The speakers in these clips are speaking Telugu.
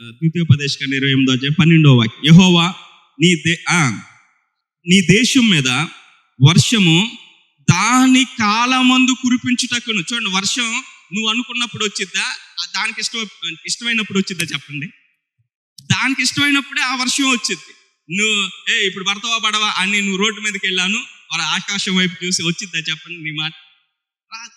ద్వితీయోపదేశకాండం 28:12 యెహోవా నీ దేశం మీద వర్షము దాని కాలమందు కురిపించుటకును. చూడండి, వర్షం నువ్వు అనుకున్నప్పుడు వచ్చిద్దా, దానికి ఇష్టమైనప్పుడు వచ్చిద్దా చెప్పండి? దానికి ఇష్టమైనప్పుడే ఆ వర్షం వచ్చింది. నువ్వు ఇప్పుడు పడతావా పడవా అని నువ్వు రోడ్డు మీదకి వెళ్ళాను, వాళ్ళ ఆకాశం వైపు చూసి వచ్చిద్దా చెప్పండి? నీ మాట రాదు.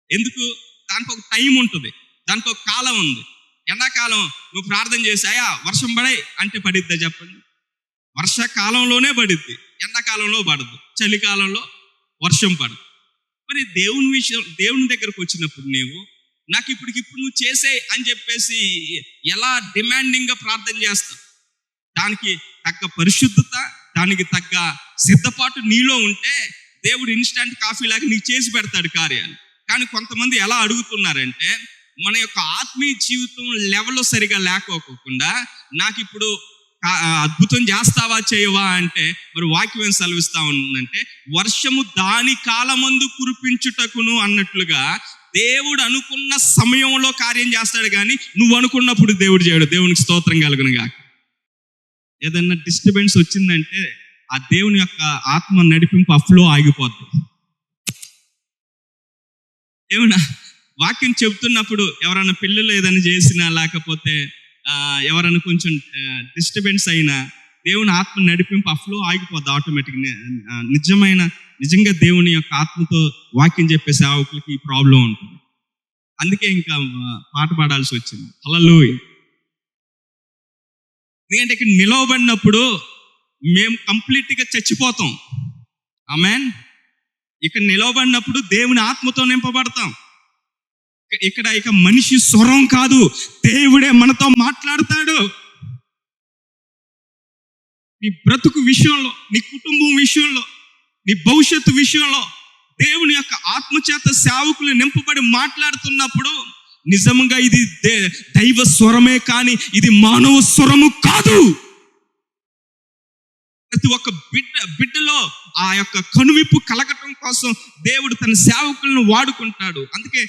ఎందుకు? దానికి ఒక టైం ఉంటుంది, దానికి ఒక కాలం ఉంది. ఎండాకాలం నువ్వు ప్రార్థన చేసి అయ్యా వర్షం పడాయి అంటే పడిద్దా చెప్పండి? వర్షాకాలంలోనే పడిద్ది, ఎండాకాలంలో పడదు, చలికాలంలో వర్షం పడదు. మరి దేవుని దగ్గరకు వచ్చినప్పుడు నాకు ఇప్పటికిప్పుడు నువ్వు చేసే అని చెప్పేసి ఎలా డిమాండింగ్గా ప్రార్థన చేస్తావు? దానికి తగ్గ పరిశుద్ధత, దానికి తగ్గ సిద్ధపాటు నీలో ఉంటే దేవుడు ఇన్స్టంట్ కాఫీ లాగా నీకు చేసి పెడతాడు కార్యాలు. కానీ కొంతమంది ఎలా అడుగుతున్నారంటే, మన యొక్క ఆత్మీయ జీవితం లెవెల్ సరిగా లేకోకుండా నాకు ఇప్పుడు అద్భుతం చేస్తావా చేయవా అంటే, మరి వాక్యం ఏం సెలవిస్తా ఉందంటే, వర్షము దాని కాలమందు కురిపించుటకును అన్నట్లుగా దేవుడు అనుకున్న సమయంలో కార్యం చేస్తాడు, కానీ నువ్వు అనుకున్నప్పుడు దేవుడు చేయడు. దేవునికి స్తోత్రం కలుగునుగా. ఏదన్నా డిస్టర్బెన్స్ వచ్చిందంటే ఆ దేవుని యొక్క ఆత్మ నడిపింపు ఆ ఫ్లో ఆగిపోద్ది. ఏమన్నా వాక్యం చెబుతున్నప్పుడు ఎవరైనా పిల్లలు ఏదైనా చేసినా, లేకపోతే ఎవరైనా కొంచెం డిస్టర్బెన్స్ అయినా, దేవుని ఆత్మ నడిపింపు ఆ ఫ్లో ఆగిపోద్ది ఆటోమేటిక్గా. నిజంగా దేవుని యొక్క ఆత్మతో వాక్యం చెప్పే సేవకులకి ఈ ప్రాబ్లం ఉంటుంది. అందుకే ఇంకా పాట పాడాల్సి వచ్చింది. హల్లెలూయా. ఎందుకంటే ఇక్కడ నిలవబడినప్పుడు మేము కంప్లీట్గా చచ్చిపోతాం. ఆమేన్. ఇక్కడ నిలవబడినప్పుడు దేవుని ఆత్మతో నింపబడతాం. ఇక్కడ ఇక మనిషి స్వరం కాదు, దేవుడే మనతో మాట్లాడతాడు. నీ బ్రతుకు విషయంలో, నీ కుటుంబం విషయంలో, నీ భవిష్యత్తు విషయంలో దేవుని యొక్క ఆత్మచేత సేవకులు నింపబడి మాట్లాడుతున్నప్పుడు నిజంగా ఇది దైవ స్వరమే, కానీ ఇది మానవ స్వరము కాదు. ప్రతి ఒక్క బిడ్డలో ఆ యొక్క కనువిప్పు కలగటం కోసం దేవుడు తన సేవకులను వాడుకుంటాడు. అందుకే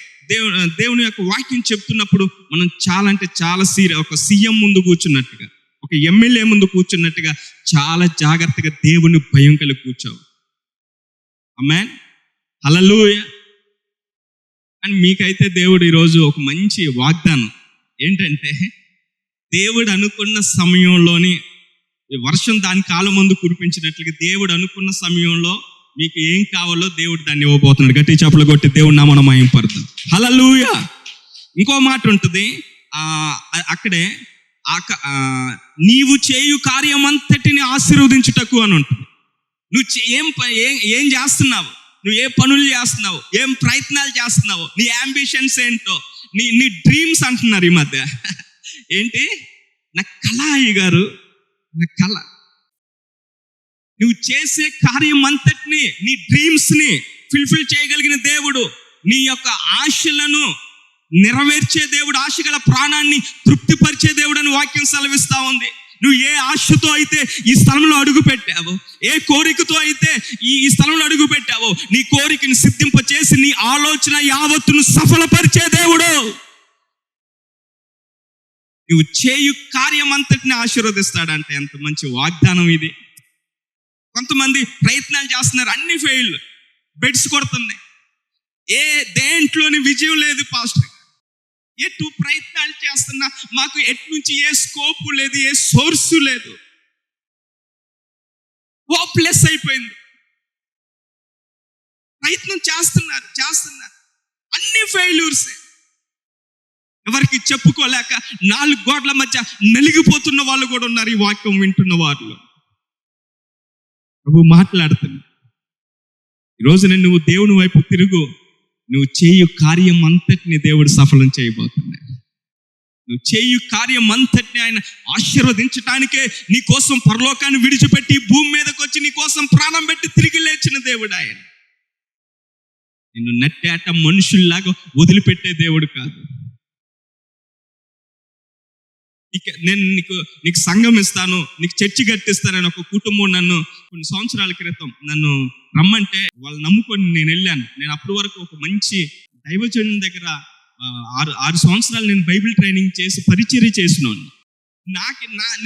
దేవుని యొక్క వాక్యం చెప్తున్నప్పుడు మనం చాలా అంటే చాలా ఒక సీఎం ముందు కూర్చున్నట్టుగా, ఒక ఎమ్మెల్యే ముందు కూర్చున్నట్టుగా చాలా జాగ్రత్తగా దేవుని భయం కలిగి కూర్చోవు. ఆమేన్. హల్లెలూయా. అని మీకైతే దేవుడు ఈరోజు ఒక మంచి వాగ్దానం ఏంటంటే, దేవుడు అనుకున్న సమయంలోని వర్షం దాని కాలం ముందు కురిపించినట్లుగా దేవుడు అనుకున్న సమయంలో మీకు ఏం కావాలో దేవుడు దాన్ని ఇవ్వబోతున్నాడు. గట్టి చప్పలు కొట్టి దేవుడు నామమున మహిమపడతాం. హల్లెలూయా. ఇంకో మాట ఉంటుంది అక్కడే, నీవు చేయు కార్యమంతటిని ఆశీర్వదించుటకు అని ఉంటుంది. నువ్వు ఏం చేస్తున్నావు, నువ్వు ఏ పనులు చేస్తున్నావు, ఏం ప్రయత్నాలు చేస్తున్నావు, నీ అంబిషన్స్ ఏంటో, నీ డ్రీమ్స్ అంటున్నారు ఈ మధ్య. ఏంటి? నా కళ అయ్యగారు, నా కళ. నువ్వు చేసే కార్యం అంతటిని, నీ డ్రీమ్స్ని ఫుల్ఫిల్ చేయగలిగిన దేవుడు, నీ యొక్క ఆశలను నెరవేర్చే దేవుడు, ఆశగల ప్రాణాన్ని తృప్తిపరిచే దేవుడు అని వాక్యం సెలవిస్తా ఉంది. నువ్వు ఏ ఆశతో అయితే ఈ స్థలంలో అడుగు పెట్టావో, ఏ కోరికతో అయితే ఈ స్థలంలో అడుగు పెట్టావో, నీ కోరికను సిద్ధింపచేసి నీ ఆలోచన యావత్తును సఫలపరిచే దేవుడు. నువ్వు చేయు కార్యం అంతటిని ఆశీర్వదిస్తాడంటే ఎంత మంచి వాగ్దానం ఇది. కొంతమంది ప్రయత్నాలు చేస్తున్నారు, అన్ని ఫెయిల్, బెడ్స్ కొడుతుంది, దేంట్లోని విజయం లేదు పాస్టర్. ఎటు ప్రయత్నాలు చేస్తున్నా మాకు ఎటు నుంచి ఏ స్కోపు లేదు, ఏ సోర్సు లేదు, హోప్లెస్ అయిపోయింది. ప్రయత్నం చేస్తున్నారు, అన్ని ఫెయిల్యూర్స్. ఎవరికి చెప్పుకోలేక 4 గోడల మధ్య నలిగిపోతున్న వాళ్ళు కూడా ఉన్నారు ఈ వాక్యం వింటున్న వారిలో. ప్రభు మాట్లాడుతుంది, ఈరోజు నువ్వు దేవుని వైపు తిరుగు. నువ్వు చేయు కార్యం అంతటిని దేవుడు సఫలం చేయబోతున్నాడు. నువ్వు చేయు కార్యం అంతటిని ఆయన ఆశీర్వదించడానికే నీ కోసం పరలోకాన్ని విడిచిపెట్టి భూమి మీదకి వచ్చి నీ కోసం ప్రాణం పెట్టి తిరిగి లేచిన దేవుడు ఆయన. నిన్ను నట్టేట మనుషుల్లాగా వదిలిపెట్టే దేవుడు కాదు. నేను నీకు సంఘం ఇస్తాను, నీకు చర్చి కట్టిస్తానని ఒక కుటుంబం నన్ను కొన్ని సంవత్సరాల క్రితం నన్ను రమ్మంటే వాళ్ళు నమ్ముకొని నేను వెళ్ళాను. నేను అప్పటి వరకు ఒక మంచి దైవజనుని దగ్గర ఆరు సంవత్సరాలు నేను బైబిల్ ట్రైనింగ్ చేసి పరిచర్య చేసినాను.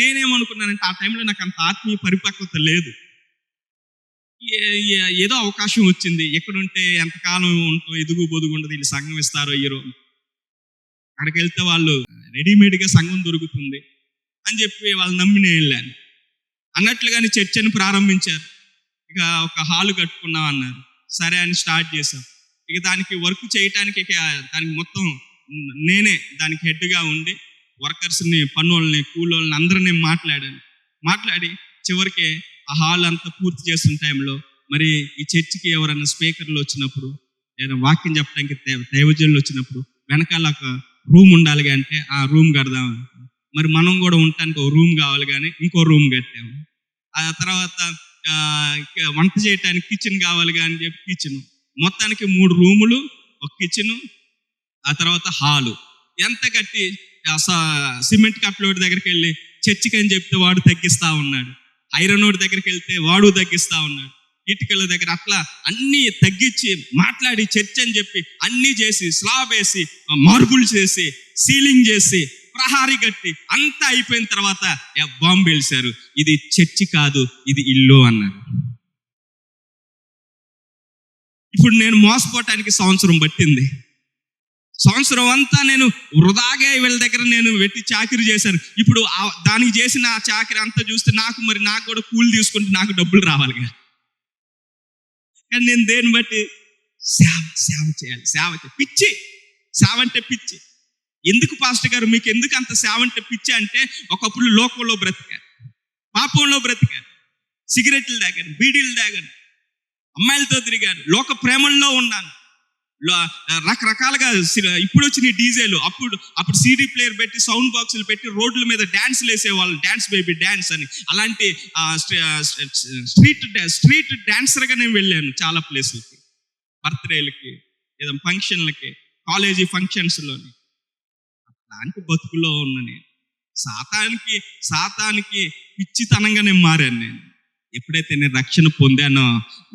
నేనేమనుకున్నానంటే ఆ టైంలో నాకు అంత ఆత్మీయ పరిపక్వత లేదు. ఏదో అవకాశం వచ్చింది, ఎక్కడుంటే ఎంతకాలం ఉంటో ఎదుగు బొదుగు ఉండదు, వీళ్ళు సంఘం ఇస్తారో ఇయ్యరో, అక్కడికి వెళ్తే వాళ్ళు రెడీమేడ్గా సంఘం దొరుకుతుంది అని చెప్పి వాళ్ళు నమ్మి నేను వెళ్ళాను. అన్నట్లుగానే చర్చను ప్రారంభించారు. ఇక ఒక హాలు కట్టుకున్నాం అన్నారు. సరే అని స్టార్ట్ చేశాం. ఇక దానికి వర్క్ చేయటానికి దానికి మొత్తం నేనే దానికి హెడ్గా ఉండి వర్కర్స్ని, పన్నుల్ని, కూలోళ్ళని అందరినీ మాట్లాడి చివరికి ఆ హాల్ అంతా పూర్తి చేస్తున్న టైంలో మరి ఈ చర్చికి ఎవరైనా స్పీకర్లు వచ్చినప్పుడు, ఏదైనా వాక్యం చెప్పడానికి దైవజనులు వచ్చినప్పుడు వెనకాల ఒక రూమ్ ఉండాలి అంటే ఆ రూమ్ కడదాం. మరి మనం కూడా ఉండటానికి ఒక రూమ్ కావాలి కానీ ఇంకో రూమ్ కట్టాము. ఆ తర్వాత వంట చేయడానికి కిచెన్ కావాలి కానీ చెప్పి కిచెన్, మొత్తానికి 3 రూములు, ఒక కిచెను, ఆ తర్వాత హాలు ఎంత కట్టి సిమెంట్ కట్లోడి దగ్గరికి వెళ్ళి చర్చికి అని చెప్తే వాడు తగ్గిస్తా ఉన్నాడు, ఐరన్ ఓడి దగ్గరికి వెళ్తే వాడు తగ్గిస్తా ఉన్నాడు, ఇటుకల దగ్గర అట్లా అన్నీ తగ్గించి మాట్లాడి చర్చ్ అని చెప్పి అన్నీ చేసి స్లాబ్ వేసి మార్బుల్ చేసి సీలింగ్ చేసి ప్రహారీ కట్టి అంతా అయిపోయిన తర్వాత బాంబు వేశారు. ఇది చర్చి కాదు, ఇది ఇల్లు అన్నారు. ఇప్పుడు నేను మోసపోవటానికి సంవత్సరం పట్టింది. సంవత్సరం అంతా నేను వృధాగా వీళ్ళ దగ్గర నేను వెట్టి చాకిరీ చేశాను. ఇప్పుడు దానికి చేసిన ఆ చాకిరీ అంతా చూస్తే నాకు కూడా కూలి తీసుకుంటే నాకు డబ్బులు రావాలిగా. కానీ నేను దేన్ని బట్టి సేవ చేయాలి. పిచ్చి సేవ అంటే పిచ్చి. ఎందుకు పాస్టర్ గారు మీకు ఎందుకు అంత సేవ అంటే పిచ్చి అంటే, ఒకప్పుడు లోకంలో బ్రతికారు, పాపంలో బ్రతికారు, సిగరెట్లు తాగాను, బీడీలు తాగాను, అమ్మాయిలతో తిరిగాను, లోక ప్రేమల్లో ఉన్నాను, రకరకాలుగా. ఇప్పుడు వచ్చిన డీజేలు, అప్పుడు సీడీ ప్లేయర్ పెట్టి సౌండ్ బాక్సులు పెట్టి రోడ్ల మీద డ్యాన్స్లు వేసేవాళ్ళు, డ్యాన్స్ బేబీ డ్యాన్స్ అని. అలాంటి స్ట్రీట్ డాన్సర్గా నేను వెళ్ళాను చాలా ప్లేసులకి, బర్త్డేలకి, ఏదో ఫంక్షన్లకి, కాలేజీ ఫంక్షన్స్లోని. అలాంటి బతుకులో ఉన్న నేను సాతానికి పిచ్చితనంగా నేను మారాను. నేను ఎప్పుడైతే నేను రక్షణ పొందానో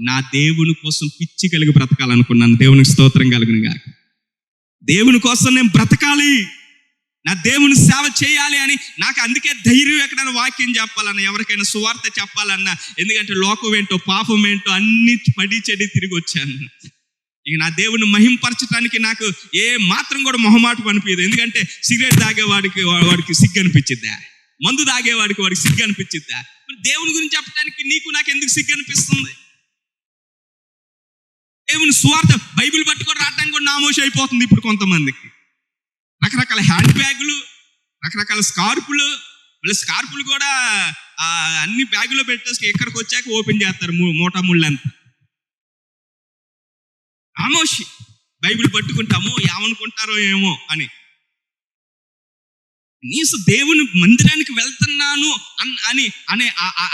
నా దేవుని కోసం పిచ్చి కలిగి బ్రతకాలనుకున్నాను. దేవునికి స్తోత్రం కలుగును గాక. దేవుని కోసం నేను బ్రతకాలి, నా దేవుని సేవ చేయాలి అని నాకు అందుకే ధైర్యం. ఎక్కడైనా వాక్యం చెప్పాలన్నా, ఎవరికైనా సువార్త చెప్పాలన్నా, ఎందుకంటే లోకం ఏంటో పాపం ఏంటో అన్ని పడి చెడి తిరిగి వచ్చాను. ఇక నా దేవుని మహింపరచడానికి నాకు ఏ మాత్రం కూడా మొహమాటం అనిపించదు. ఎందుకంటే సిగరెట్ తాగేవాడికి సిగ్గు అనిపించిద్దా, మందు తాగేవాడికి సిగ్గు అనిపించిద్దా? మరి దేవుని గురించి చెప్పడానికి నాకు ఎందుకు సిగ్గు అనిపిస్తుంది? దేవుని సువార్త బైబిల్ పట్టుకొని రావడానికి కూడా నామోషి అయిపోతుంది ఇప్పుడు కొంతమందికి. రకరకాల హ్యాండ్ బ్యాగులు, రకరకాల స్కార్పులు, మళ్ళీ స్కార్పులు కూడా అన్ని బ్యాగులో పెట్టేసి ఎక్కడికి వచ్చాక ఓపెన్ చేస్తారు మూటా ముళ్ళంతా. నామోషి. బైబిల్ పట్టుకుంటామో ఏమనుకుంటారో ఏమో అని. నీసు దేవుని మందిరానికి వెళ్తున్నాను అనే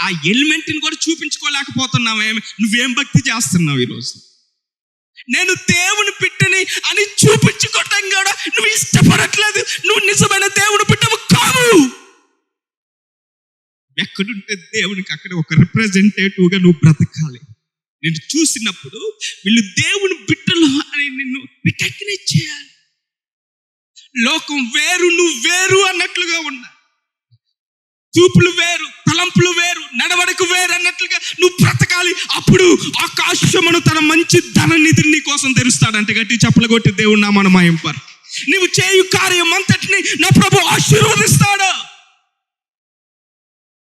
ఆ ఎలిమెంట్ని కూడా చూపించుకోలేకపోతున్నావు. నువ్వేం భక్తి చేస్తున్నావు ఈరోజు? నేను దేవుని బిడ్డని అని చూపించుకోవటం కూడా నువ్వు ఇష్టపడట్లేదు. నువ్వు నిజమైన దేవుని బిడ్డవు కావు. ఎక్కడుంటే దేవునికి అక్కడ ఒక రిప్రజెంటేటివ్గా నువ్వు బ్రతకాలి. నేను చూసినప్పుడు వీళ్ళు దేవుని బిడ్డలు అని నిన్ను రికగ్నైజ్ చేయాలి. లోకం వేరు, నువ్వు వేరు అన్నట్లుగా ఉన్నా, చూపులు వేరు, తలంపులు వేరు, నడవడిక వేరు అన్నట్లుగా నువ్వు బ్రతకాలి. అప్పుడు ఆకాశమును తన మంచి ధన నిధిని నీ కోసం తెరుస్తాడంటే గట్టి చప్పలు కొట్టి దేవుడు నామమున మహింపరు. నువ్వు చేయు కార్యం అంతటిని నా ప్రభు ఆశీర్వదిస్తాడు.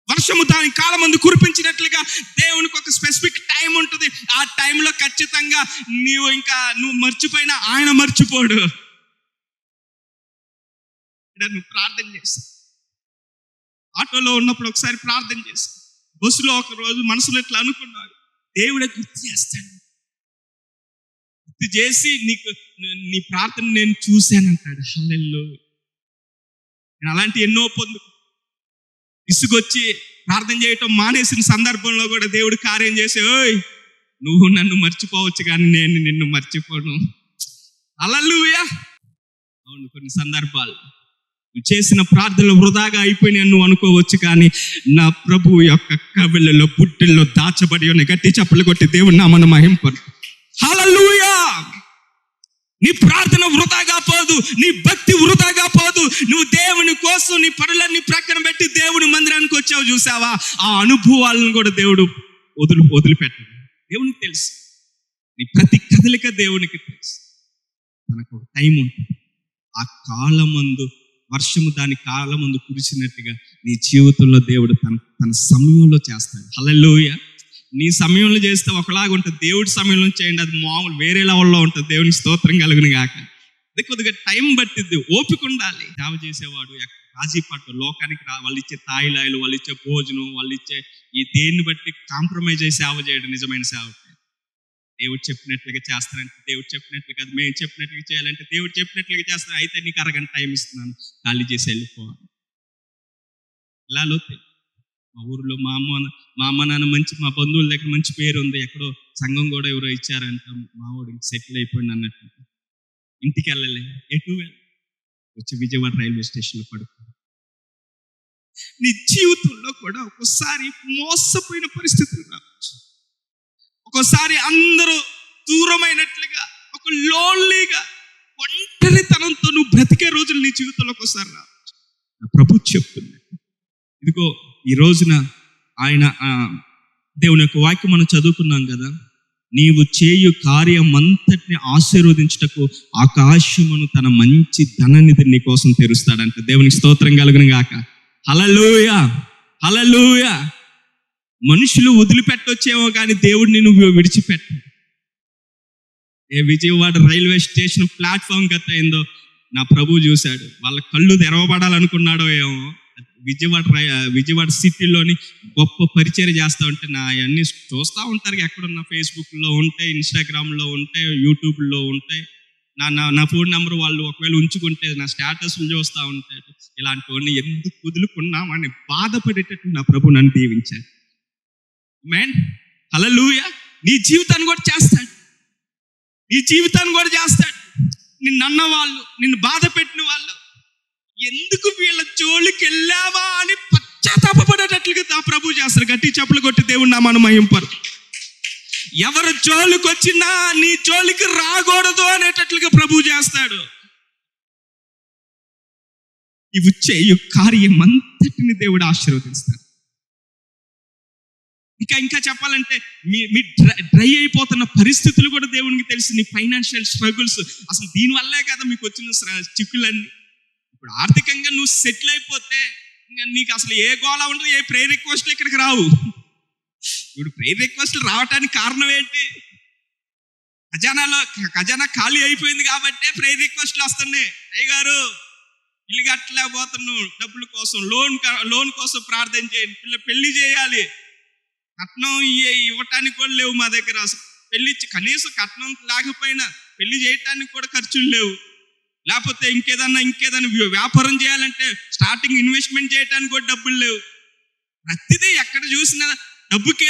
వర్షము దాని కాలమందు కురిపించినట్లుగా దేవునికి ఒక స్పెసిఫిక్ టైం ఉంటుంది. ఆ టైంలో ఖచ్చితంగా నువ్వు మర్చిపోయినా ఆయన మర్చిపోడు. నువ్వు ప్రార్థన చేసి, ఆటోలో ఉన్నప్పుడు ఒకసారి ప్రార్థన చేసి, బస్సులో ఒక రోజు మనసులో ఇట్లా అనుకున్నాడు, దేవుడే గుర్తు చేస్తాడు. గుర్తు చేసి నీ ప్రార్థన నేను చూశానంటాడు. హల్లెలూయా. నేను అలాంటి ఎన్నో ఇసుగొచ్చి ప్రార్థన చేయటం మానేసిన సందర్భంలో కూడా దేవుడు కార్యం చేసి, ఓయ్ నువ్వు నన్ను మర్చిపోవచ్చు కానీ నేను నిన్ను మర్చిపోను. హల్లెలూయా. అవును, కొన్ని సందర్భాలు నువ్వు చేసిన ప్రార్థనలు వృధాగా అయిపోయినాయి నువ్వు అనుకోవచ్చు, కానీ నా ప్రభు యొక్క కవిళ్ళలో బుట్టల్లో దాచబడి ఉన్నాయి. గట్టి చప్పలు కొట్టి దేవుని నామమున మహింపరు. హల్లెలూయా. నీ ప్రార్థన వృధాగా పోదు, నీ భక్తి వృధాగా పోదు. నువ్వు దేవుని కోసం నీ పనులన్నీ ప్రక్కన పెట్టి దేవుని మందిరానికి వచ్చావు చూసావా, ఆ అనుభవాలను కూడా దేవుడు వదిలిపెట్టడు. దేవునికి తెలుసు నీ ప్రతి కదలిక దేవునికి తెలుసు. తనకు ఒక టైం ఉంటుంది. ఆ కాలమందు వర్షము దాని కాలమందు కురిసినట్టుగా నీ జీవితంలో దేవుడు తన సమయంలో చేస్తాడు. హల్లెలూయా. నీ సమయంలో చేస్తే ఒకలాగా ఉంటుంది, దేవుడి సమయంలో చేయండి అది మామూలు వేరే లెవెల్లో ఉంటుంది. దేవుని స్తోత్రం కలుగును గాక. అది కొద్దిగా టైం పట్టిద్ది, ఓపిక ఉండాలి. సేవ చేసేవాడు రాజీ పట్టు లోకానికి వాళ్ళు ఇచ్చే తాయిలాయలు, వాళ్ళు ఇచ్చే భోజనం, వాళ్ళు ఇచ్చే ఈ దేన్ని బట్టి కాంప్రమైజ్ అయ్యి సేవ చేయడం నిజమైన సేవ. దేవుడు చెప్పినట్లుగా చేస్తానంటే దేవుడు చెప్పినట్లుగా, అది మేము చెప్పినట్లుగా చేయాలంటే దేవుడు చెప్పినట్లుగా చేస్తాను. అయితే నీకు అరగంట టైం ఇస్తున్నాను, ఖాళీ చేసి వెళ్ళిపోవాలి. ఇలా లోతే మా ఊరిలో మా అమ్మ నాన్న మంచి, మా బంధువుల దగ్గర మంచి పేరు ఉంది. ఎక్కడో సంఘం కూడా ఎవరో ఇచ్చారంట, మా వాడికి సెటిల్ అయిపోయింది అన్నట్టు. ఇంటికి వెళ్ళలే, ఎటు వచ్చి విజయవాడ రైల్వే స్టేషన్లో పడుకో. నీ జీవితంలో కూడా ఒక్కోసారి మోసపోయిన పరిస్థితులు రావచ్చు. ఒక్కోసారి అందరూ దూరమైనట్లుగా, ఒక లోన్లీగా, ఒంటరితనంతో నువ్వు బ్రతికే రోజులు నీ జీవితంలో ఒక్కోసారి రావచ్చు. నా ప్రభు చెప్తుంది, ఇదిగో ఈ రోజున ఆయన దేవుని యొక్క వాక్యం మనం చదువుకున్నాం కదా, నీవు చేయు కార్యం అంతటిని ఆశీర్వదించుటకు ఆకాశమును తన మంచి ధననిధిని నీ కోసం తెరుస్తాడంట. దేవునికి స్తోత్రం కలుగును గాక. హల్లెలూయా, హల్లెలూయా. మనుషులు వదిలిపెట్టొచ్చేమో కానీ దేవుడిని నువ్వు విడిచిపెట్టు. విజయవాడ రైల్వే స్టేషన్ ప్లాట్ఫామ్ గత అయిందో నా ప్రభు చూశాడు. వాళ్ళ కళ్ళు తెరవబడాలనుకున్నాడో ఏమో. విజయవాడ సిటీలోని గొప్ప పరిచయం చేస్తూ ఉంటే నా అవన్నీ చూస్తూ ఉంటారు. ఎక్కడున్నా ఫేస్బుక్లో ఉంటాయి, ఇన్స్టాగ్రామ్లో ఉంటాయి, యూట్యూబ్లో ఉంటాయి. నా ఫోన్ నెంబర్ వాళ్ళు ఒకవేళ ఉంచుకుంటే నా స్టేటస్లు చూస్తూ ఉంటారు. ఇలాంటి వాడిని ఎందుకు వదులుకున్నామని బాధపడేటట్టు నా ప్రభు నన్ను దీవించాడు. మ్యాన్ హల్లెలూయా. నీ జీవితాన్ని కూడా చేస్తాడు, నీ జీవితాన్ని కూడా చేస్తాడు. నిన్ను అన్న వాళ్ళు, నిన్ను బాధ పెట్టిన వాళ్ళు, ఎందుకు వీళ్ళ జోలికి వెళ్ళావా అని పశ్చాత్తాపపడేటట్లుగా నా ప్రభు చేస్తాడు. గట్టి చప్పులు కొట్టి దేవుని నామాన్ని మహింపరు. ఎవరు జోలికి వచ్చినా నీ జోలికి రాకూడదు అనేటట్లుగా ప్రభు చేస్తాడు. ఇవి చేయు కార్యం అంతటిని దేవుడు ఆశీర్వదిస్తాడు. ఇంకా చెప్పాలంటే మీ డ్రై అయిపోతున్న పరిస్థితులు కూడా దేవునికి తెలుసు. నీ ఫైనాన్షియల్ స్ట్రగుల్స్, అసలు దీనివల్లే కదా మీకు వచ్చిన చిక్కులన్నీ. ఇప్పుడు ఆర్థికంగా నువ్వు సెటిల్ అయిపోతే ఇంకా నీకు అసలు ఏ గోళ ఉండదు, ఏ ప్రేయర్ రిక్వెస్ట్లు ఇక్కడికి రావు. ఇప్పుడు ప్రేయర్ రిక్వెస్ట్లు రావడానికి కారణం ఏంటి? ఖజానా ఖాళీ అయిపోయింది కాబట్టి ప్రేయర్ రిక్వెస్ట్లు వస్తున్నాయి. అయ్యగారు ఇల్లు కట్టలేకపోతున్నావు, డబ్బుల కోసం లోన్ కోసం ప్రార్థన చేయండి, పెళ్లి చేయాలి, కట్నం ఇవ్వటానికి కూడా లేవు మా దగ్గర. అసలు పెళ్లి కనీసం కట్నం లేకపోయినా పెళ్లి చేయటానికి కూడా ఖర్చులు లేవు. లేకపోతే ఇంకేదన్నా వ్యాపారం చేయాలంటే స్టార్టింగ్ ఇన్వెస్ట్మెంట్ చేయడానికి కూడా డబ్బులు లేవు. ప్రతిదీ ఎక్కడ చూసినా డబ్బుకే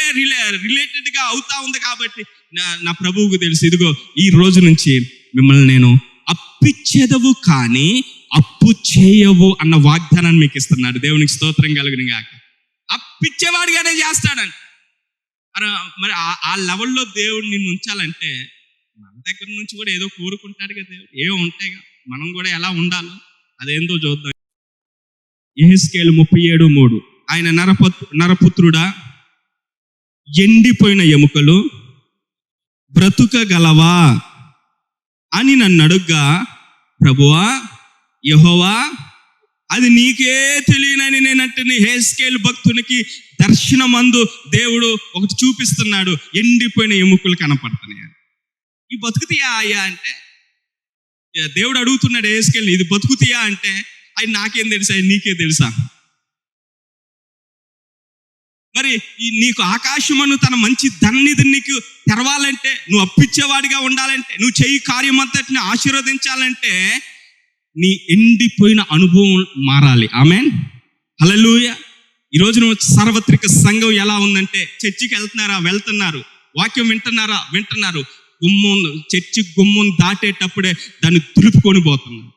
రిలేటెడ్గా అవుతా ఉంది. కాబట్టి నా ప్రభువుకు తెలుసు, ఇదిగో ఈ రోజు నుంచి మిమ్మల్ని నేను అప్పిచ్చేదవు కానీ అప్పు చేయవు అన్న వాగ్దానాన్ని మీకు ఇస్తున్నాడు. దేవునికి స్తోత్రం కలుగును గాక. అప్పిచ్చేవాడిగానే చేస్తాడంట. మరి ఆ లెవెల్లో దేవుడు నిన్ను ఉంచాలంటే మన దగ్గర నుంచి కూడా ఏదో కోరుకుంటాడు కదా దేవుడు. ఏవో ఉంటాయి కదా, మనం కూడా ఎలా ఉండాలో అదేందో చూద్దాం. యెహెజ్కేలు 37:3 ఆయన నరపుత్రుడా, ఎండిపోయిన ఎముకలు బ్రతుకగలవా అని నన్ను అడుగ్గా, ప్రభువా యెహోవా అది నీకే తెలియనని నేనంటే యెహెజ్కేలు భక్తునికి దర్శనమందు దేవుడు ఒకటి చూపిస్తున్నాడు. ఎండిపోయిన ఎముకలు కనపడుతున్నాయి. ఈ బతుకుతీయా అయ్యా అంటే దేవుడు అడుగుతున్నాడు యెహెజ్కేలుని, ఇది బతుకుతీయా అంటే అది నాకేం తెలుసా, నీకే తెలుసా? మరి నీకు ఆకాశమును తన మంచి ధన్నిధి నీకు తెరవాలంటే, నువ్వు అప్పిచ్చేవాడిగా ఉండాలంటే, నువ్వు చెయ్యి కార్యం అంతటిని ఆశీర్వదించాలంటే నీ ఎండిపోయిన అనుభవం మారాలి. ఆమేన్, హల్లెలూయా. ఈరోజు నువ్వు సార్వత్రిక సంఘం ఎలా ఉందంటే, చర్చికి వెళ్తున్నారు, వాక్యం వింటున్నారు, చర్చి గుమ్మం దాటేటప్పుడే దాన్ని తులుపుకొని పోతున్నారు.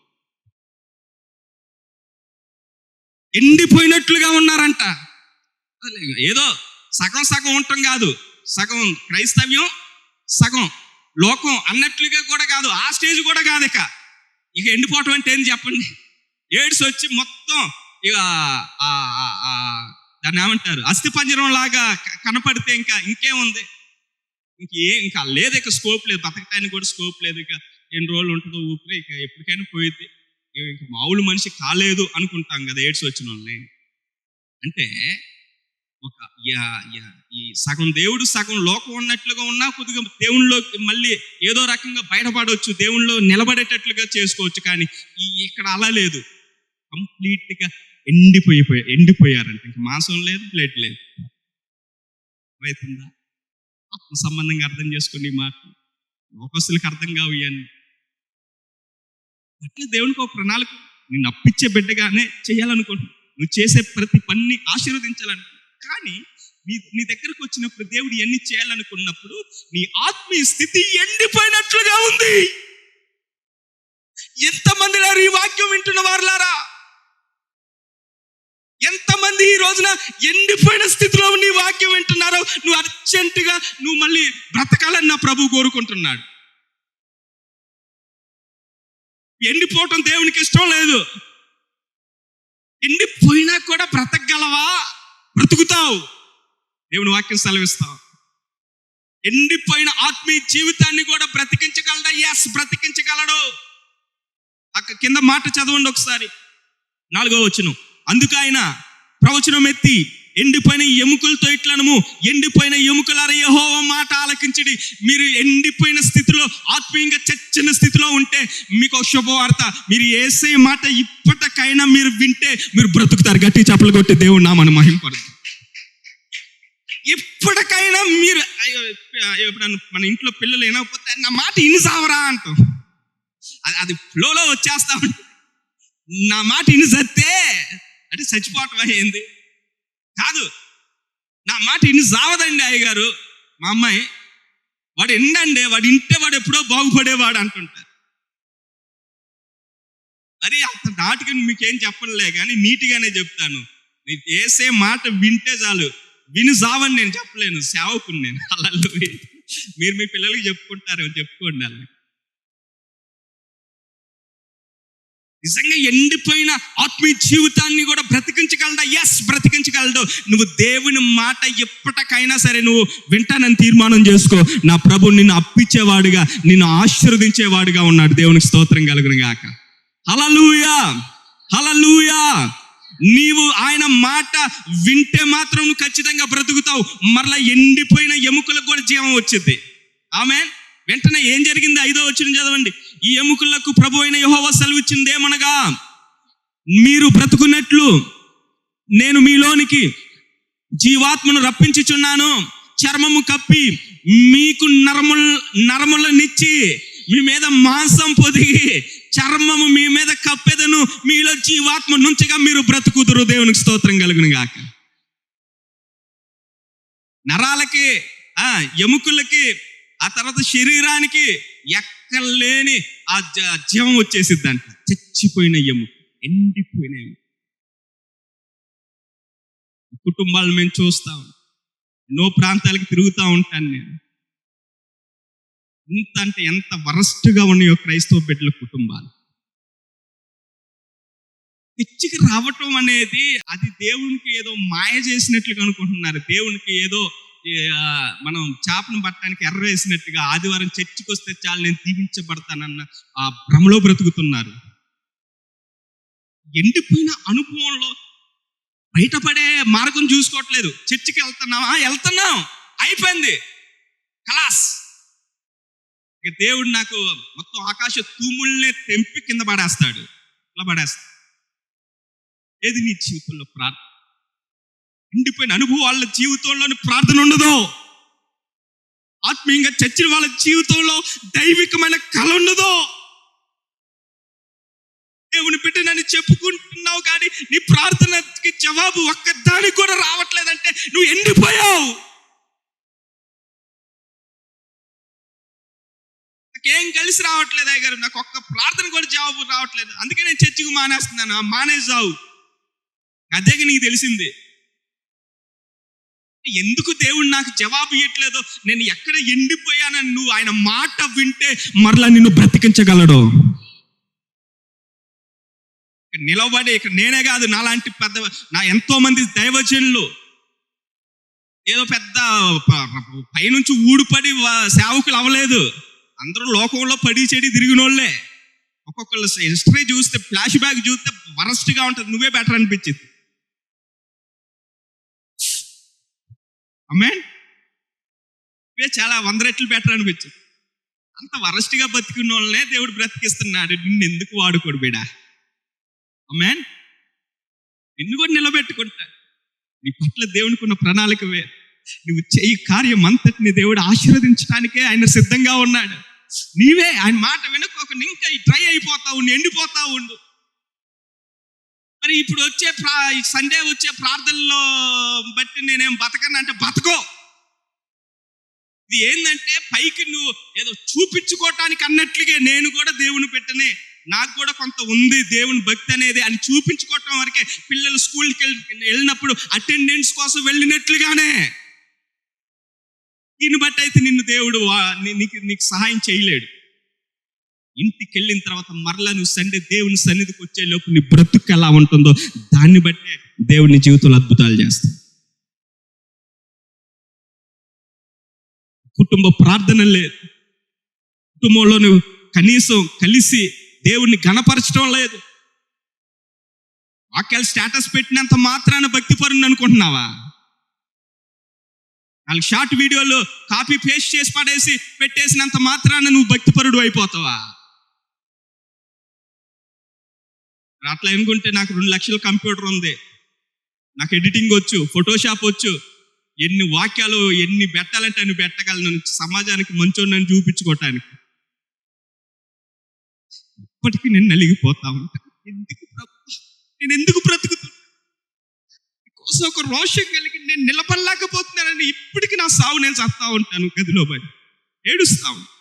ఎండిపోయినట్లుగా ఉన్నారంట. ఏదో సగం ఉండటం కాదు, సగం క్రైస్తవ్యం, సగం లోకం అన్నట్లుగా కూడా కాదు, ఆ స్టేజ్ కూడా కాదు. ఇక ఎండిపోవటం అంటే ఏం చెప్పండి? ఎయిడ్స్ వచ్చి మొత్తం ఇక దాన్ని ఏమంటారు, అస్థిపంజరం లాగా కనపడితే ఇంకేముంది? ఇంకా లేదు, ఇక స్కోప్ లేదు, బతకటానికి కూడా స్కోప్ లేదు. ఇక ఎన్ని రోజులు ఉంటుందో ఊపిరి, ఇక ఎప్పటికైనా పోయింది, ఇక మామూలు మనిషి కాలేదు అనుకుంటాం కదా ఎయిడ్స్ వచ్చిన వాళ్ళని. అంటే ఒక ఈ సగం దేవుడు సగం లోకం ఉన్నట్లుగా ఉన్నా కొద్దిగా దేవుళ్ళలో మళ్ళీ ఏదో రకంగా బయటపడవచ్చు, దేవుళ్ళలో నిలబడేటట్లుగా చేసుకోవచ్చు. కానీ ఇక్కడ అలా లేదు, కంప్లీట్గా ఎండిపోయారంటే ఇంకా మాంసం లేదు, ప్లేట్ లేదు. అవుతుందా? ఆత్మ సంబంధంగా అర్థం చేసుకుని ఈ మాట లోకస్తులకు అర్థం కావు ఇవన్నీ. అట్లా దేవునికి ఒక ప్రణాళిక, నిన్ను అప్పిచ్చే బిడ్డగానే చేయాలనుకుంటున్నాను, నువ్వు చేసే ప్రతి పని ఆశీర్వదించాలను. కానీ నీ దగ్గరకు వచ్చినప్పుడు దేవుడు ఇవన్నీ చేయాలనుకున్నప్పుడు నీ ఆత్మీయ స్థితి ఎండిపోయినట్లుగా ఉంది. ఎంతమంది లేరు ఈ వాక్యం వింటున్న వారులారా? ఎంతమంది ఈ రోజున ఎండిపోయిన స్థితిలో నీ వాక్యం వింటున్నారో? నువ్వు అర్జెంటుగా నువ్వు మళ్ళీ బ్రతకాలని నా ప్రభు కోరుకుంటున్నాడు. ఎండిపోవటం దేవునికి ఇష్టం లేదు. ఎండిపోయినా కూడా బ్రతకగలవా? బ్రతుకుతావు. దేవుని వాక్యం సెలవిస్తావు. ఎండిపోయిన ఆత్మీయ జీవితాన్ని కూడా బ్రతికించగలడా? ఎస్, బ్రతికించగలడు. కింద మాట చదవండి ఒకసారి, 4వ వచనం. అందుకు ఆయన ప్రవచనం ఎత్తి ఎండిపోయిన ఎముకలతో ఇట్లనము, ఎండిపోయిన ఎముకలారా యెహోవా మాట ఆలకించుడి. మీరు ఎండిపోయిన స్థితిలో, ఆత్మీయంగా చచ్చిన స్థితిలో ఉంటే మీకు ఒక శుభవార్త. మీరు యేసయ్య మాట ఇప్పటికైనా మీరు వింటే మీరు బ్రతుకుతారు. గట్టి చప్పలు కొట్టి దేవుడి నామమును మహింపరుద్దాం. ఇప్పటికైనా మీరు ఎప్పుడన్నా మన ఇంట్లో పిల్లలు వినకపోతే నా మాట ఇనిసావరా అంటాం, అది ఫ్లోలో వచ్చేస్తా ఉంటుంది. నా మాట ఇనిసత్తే అంటే చచ్చిపోవటం అయ్యింది కాదు, నా మాట ఇన్ని సావదండి అయ్యగారు. మా అమ్మాయి, వాడు ఎండండి, వాడు ఇంటే వాడు ఎప్పుడో బాగుపడేవాడు అంటుంటారు. అది అంత నాటికి మీకేం చెప్పలే, కానీ నీట్గానే చెప్తాను. నీకు వేసే మాట వింటే చాలు. విని సావని నేను చెప్పలేను, సేవకుని నేను. అలా మీరు మీ పిల్లలకి చెప్పుకుంటారు, చెప్పుకోండి. అలా నిజంగా ఎండిపోయిన ఆత్మీయ జీవితాన్ని కూడా బ్రతికించగలడా? ఎస్, బ్రతికించగలడు. నువ్వు దేవుని మాట ఎప్పటికైనా సరే నువ్వు వింటానని తీర్మానం చేసుకో. నా ప్రభు నిన్ను అప్పిచ్చేవాడుగా, నిన్ను ఆశీర్వదించేవాడుగా ఉన్నాడు. దేవునికి స్తోత్రం కలుగును గాక. హల్లెలూయా, హల్లెలూయా. నీవు ఆయన మాట వింటే మాత్రం నువ్వు ఖచ్చితంగా బ్రతుకుతావు. మరలా ఎండిపోయిన ఎముకలకు కూడా జీవం వచ్చింది. ఆమేన్. వెంటనే ఏం జరిగింది? 5వ వచనం చదవండి. ఈ ఎముకలకు ప్రభు అయిన యెహోవా సెలవిచ్చింది ఏమనగా, మీరు బ్రతుకున్నట్లు నేను మీలోనికి జీవాత్మను రప్పించుచున్నాను, చర్మము కప్పి మీకు నరములనిచ్చి మీ మీద మాంసం పొదిగి చర్మము మీ మీద కప్పెదను, మీలో జీవాత్మ నుంచిగా మీరు బ్రతుకుదురు. దేవునికి స్తోత్రం కలుగును గాక. నరాలకి, ఎముకలకి, ఆ తర్వాత శరీరానికి ఎక్కలేని ఆ జీవం వచ్చేసిద్దంట. చచ్చిపోయిన ఎముక, ఎండిపోయిన ఎముక. కుటుంబాలు మేము చూస్తా ఉంటాం, ఎన్నో ప్రాంతాలకు తిరుగుతూ ఉంటాను నేను. ఎంత వరస్ట్గా ఉన్నాయో క్రైస్తవ బిడ్డల కుటుంబాలు. పిచ్చికి రావటం అనేది అది దేవునికి ఏదో మాయ చేసినట్లుగా అనుకుంటున్నారు. దేవునికి ఏదో మనం చేపను పట్టడానికి ఎర్ర వేసినట్టుగా ఆదివారం చర్చికి వస్తే చాలు నేను దీవించబడతానన్న ఆ భ్రమలో బ్రతుకుతున్నారు. ఎండిపోయిన అనుభవంలో బయటపడే మార్గం చూసుకోవట్లేదు. చర్చికి వెళ్తున్నాం, అయిపోయింది, కలాస్. ఇక దేవుడు నాకు మొత్తం ఆకాశ తూముల్నే తెంపి కింద పడేస్తాడు, ఇలా పడేస్తాడు. ఏది నీ జీవితంలో ప్రార్థన? ఎండిపోయిన అనుభవం వాళ్ళ జీవితంలోని ప్రార్థన ఉండదు. ఆత్మీయంగా చచ్చిన వాళ్ళ జీవితంలో దైవికమైన కళ ఉండదు. దేవుని బిడ్డనని చెప్పుకుంటున్నావు కానీ నీ ప్రార్థనకి జవాబు ఒక్కదానికి కూడా రావట్లేదంటే నువ్వు ఎండిపోయావు. నాకేం కలిసి రావట్లేదు అయ్యగారు, నాకు ఒక్క ప్రార్థన కూడా జవాబు రావట్లేదు, అందుకే నేను చర్చికి మానేస్తున్నాను. మానేసావు, అదేగా నీకు తెలిసింది. ఎందుకు దేవుడు నాకు జవాబు ఇవ్వట్లేదో, నేను ఎక్కడ ఎండిపోయానని నువ్వు ఆయన మాట వింటే మరలా నిన్ను బ్రతికించగలడు. నిలబడి ఇక్కడ నేనే కాదు, నాలాంటి నా ఎంతో మంది దైవజనులు ఏదో పెద్ద పైనుంచి ఊడిపడి సేవకులు అవ్వలేదు. అందరూ లోకంలో పడి చెడి తిరిగిన వాళ్ళే. ఒక్కొక్కళ్ళు హిస్టరీ చూస్తే, ఫ్లాష్ బ్యాక్ చూస్తే వరస్ట్గా ఉంటుంది. నువ్వే బెటర్ అనిపించింది. ఆమేన్. నువ్వే చాలా 100 రెట్లు బెటర్ అనిపించింది. అంత వరస్ట్గా బతికిన వాళ్ళనే దేవుడు బ్రతికిస్తున్నాడు. నిన్ను ఎందుకు వాడుకోడు బిడా? ఆమేన్. నిన్ను కూడా నిలబెట్టుకుంటా. నీ పట్ల దేవునికి ఉన్న ప్రణాళిక వేరు. నువ్వు చేయి కార్యం అంతటిని దేవుడు ఆశీర్వదించడానికే ఆయన సిద్ధంగా ఉన్నాడు. నీవే ఆయన మాట వినకోకుండా ఇంకా డ్రై అయిపోతా ఉండు, ఎండిపోతా ఉండు. మరి ఇప్పుడు వచ్చే సండే వచ్చే ప్రార్థనలో బట్టి నేనేం బతకనంటే బతకో. ఇది ఏంటంటే పైకి నువ్వు ఏదో చూపించుకోవటానికి అన్నట్లుగా నేను కూడా దేవుని పెట్టనే, నాకు కూడా కొంత ఉంది దేవుని భక్తి అనేది అని చూపించుకోవటం వరకే. పిల్లలు స్కూల్కి వెళ్ళినప్పుడు అటెండెన్స్ కోసం వెళ్ళినట్లుగానే దీన్ని బట్టి అయితే నిన్ను దేవుడు నీకు సహాయం చేయలేడు. ఇంటికి వెళ్ళిన తర్వాత మరలా నువ్వు సండే దేవుని సన్నిధికి వచ్చే లోపు నీ బ్రతుకు ఎలా ఉంటుందో దాన్ని బట్టే దేవుని జీవితంలో అద్భుతాలు చేస్తాడు. కుటుంబ ప్రార్థన లేదు, కుటుంబంలో నువ్వు కనీసం కలిసి దేవుణ్ణి ఘనపరచడం లేదు. వాక్యాలు స్టేటస్ పెట్టినంత మాత్రాన భక్తిపరుని అనుకుంటున్నావా? 4 షార్ట్ వీడియోలు కాపీ పేస్ట్ చేసి పడేసి పెట్టేసినంత మాత్రాన నువ్వు భక్తిపరుడు అయిపోతావా? అట్లా అనుకుంటే నాకు 2 లక్షల కంప్యూటర్ ఉంది, నాకు ఎడిటింగ్ వచ్చు, ఫోటోషాప్ వచ్చు, ఎన్ని వాక్యాలు ఎన్ని పెట్టాలంటే అన్ని పెట్టగలను సమాజానికి మంచోని చూపించుకోవటానికి. ఇప్పటికీ నేను నలిగిపోతా ఉంటాను. నేను ఎందుకు బ్రతుకుతున్నా? కోసం ఒక రోషం కలిగి నేను నిలబడలేకపోతున్నానని ఇప్పటికీ నా సావు నేను చస్తా ఉంటాను, గదిలో పడి ఏడుస్తా ఉంటాను.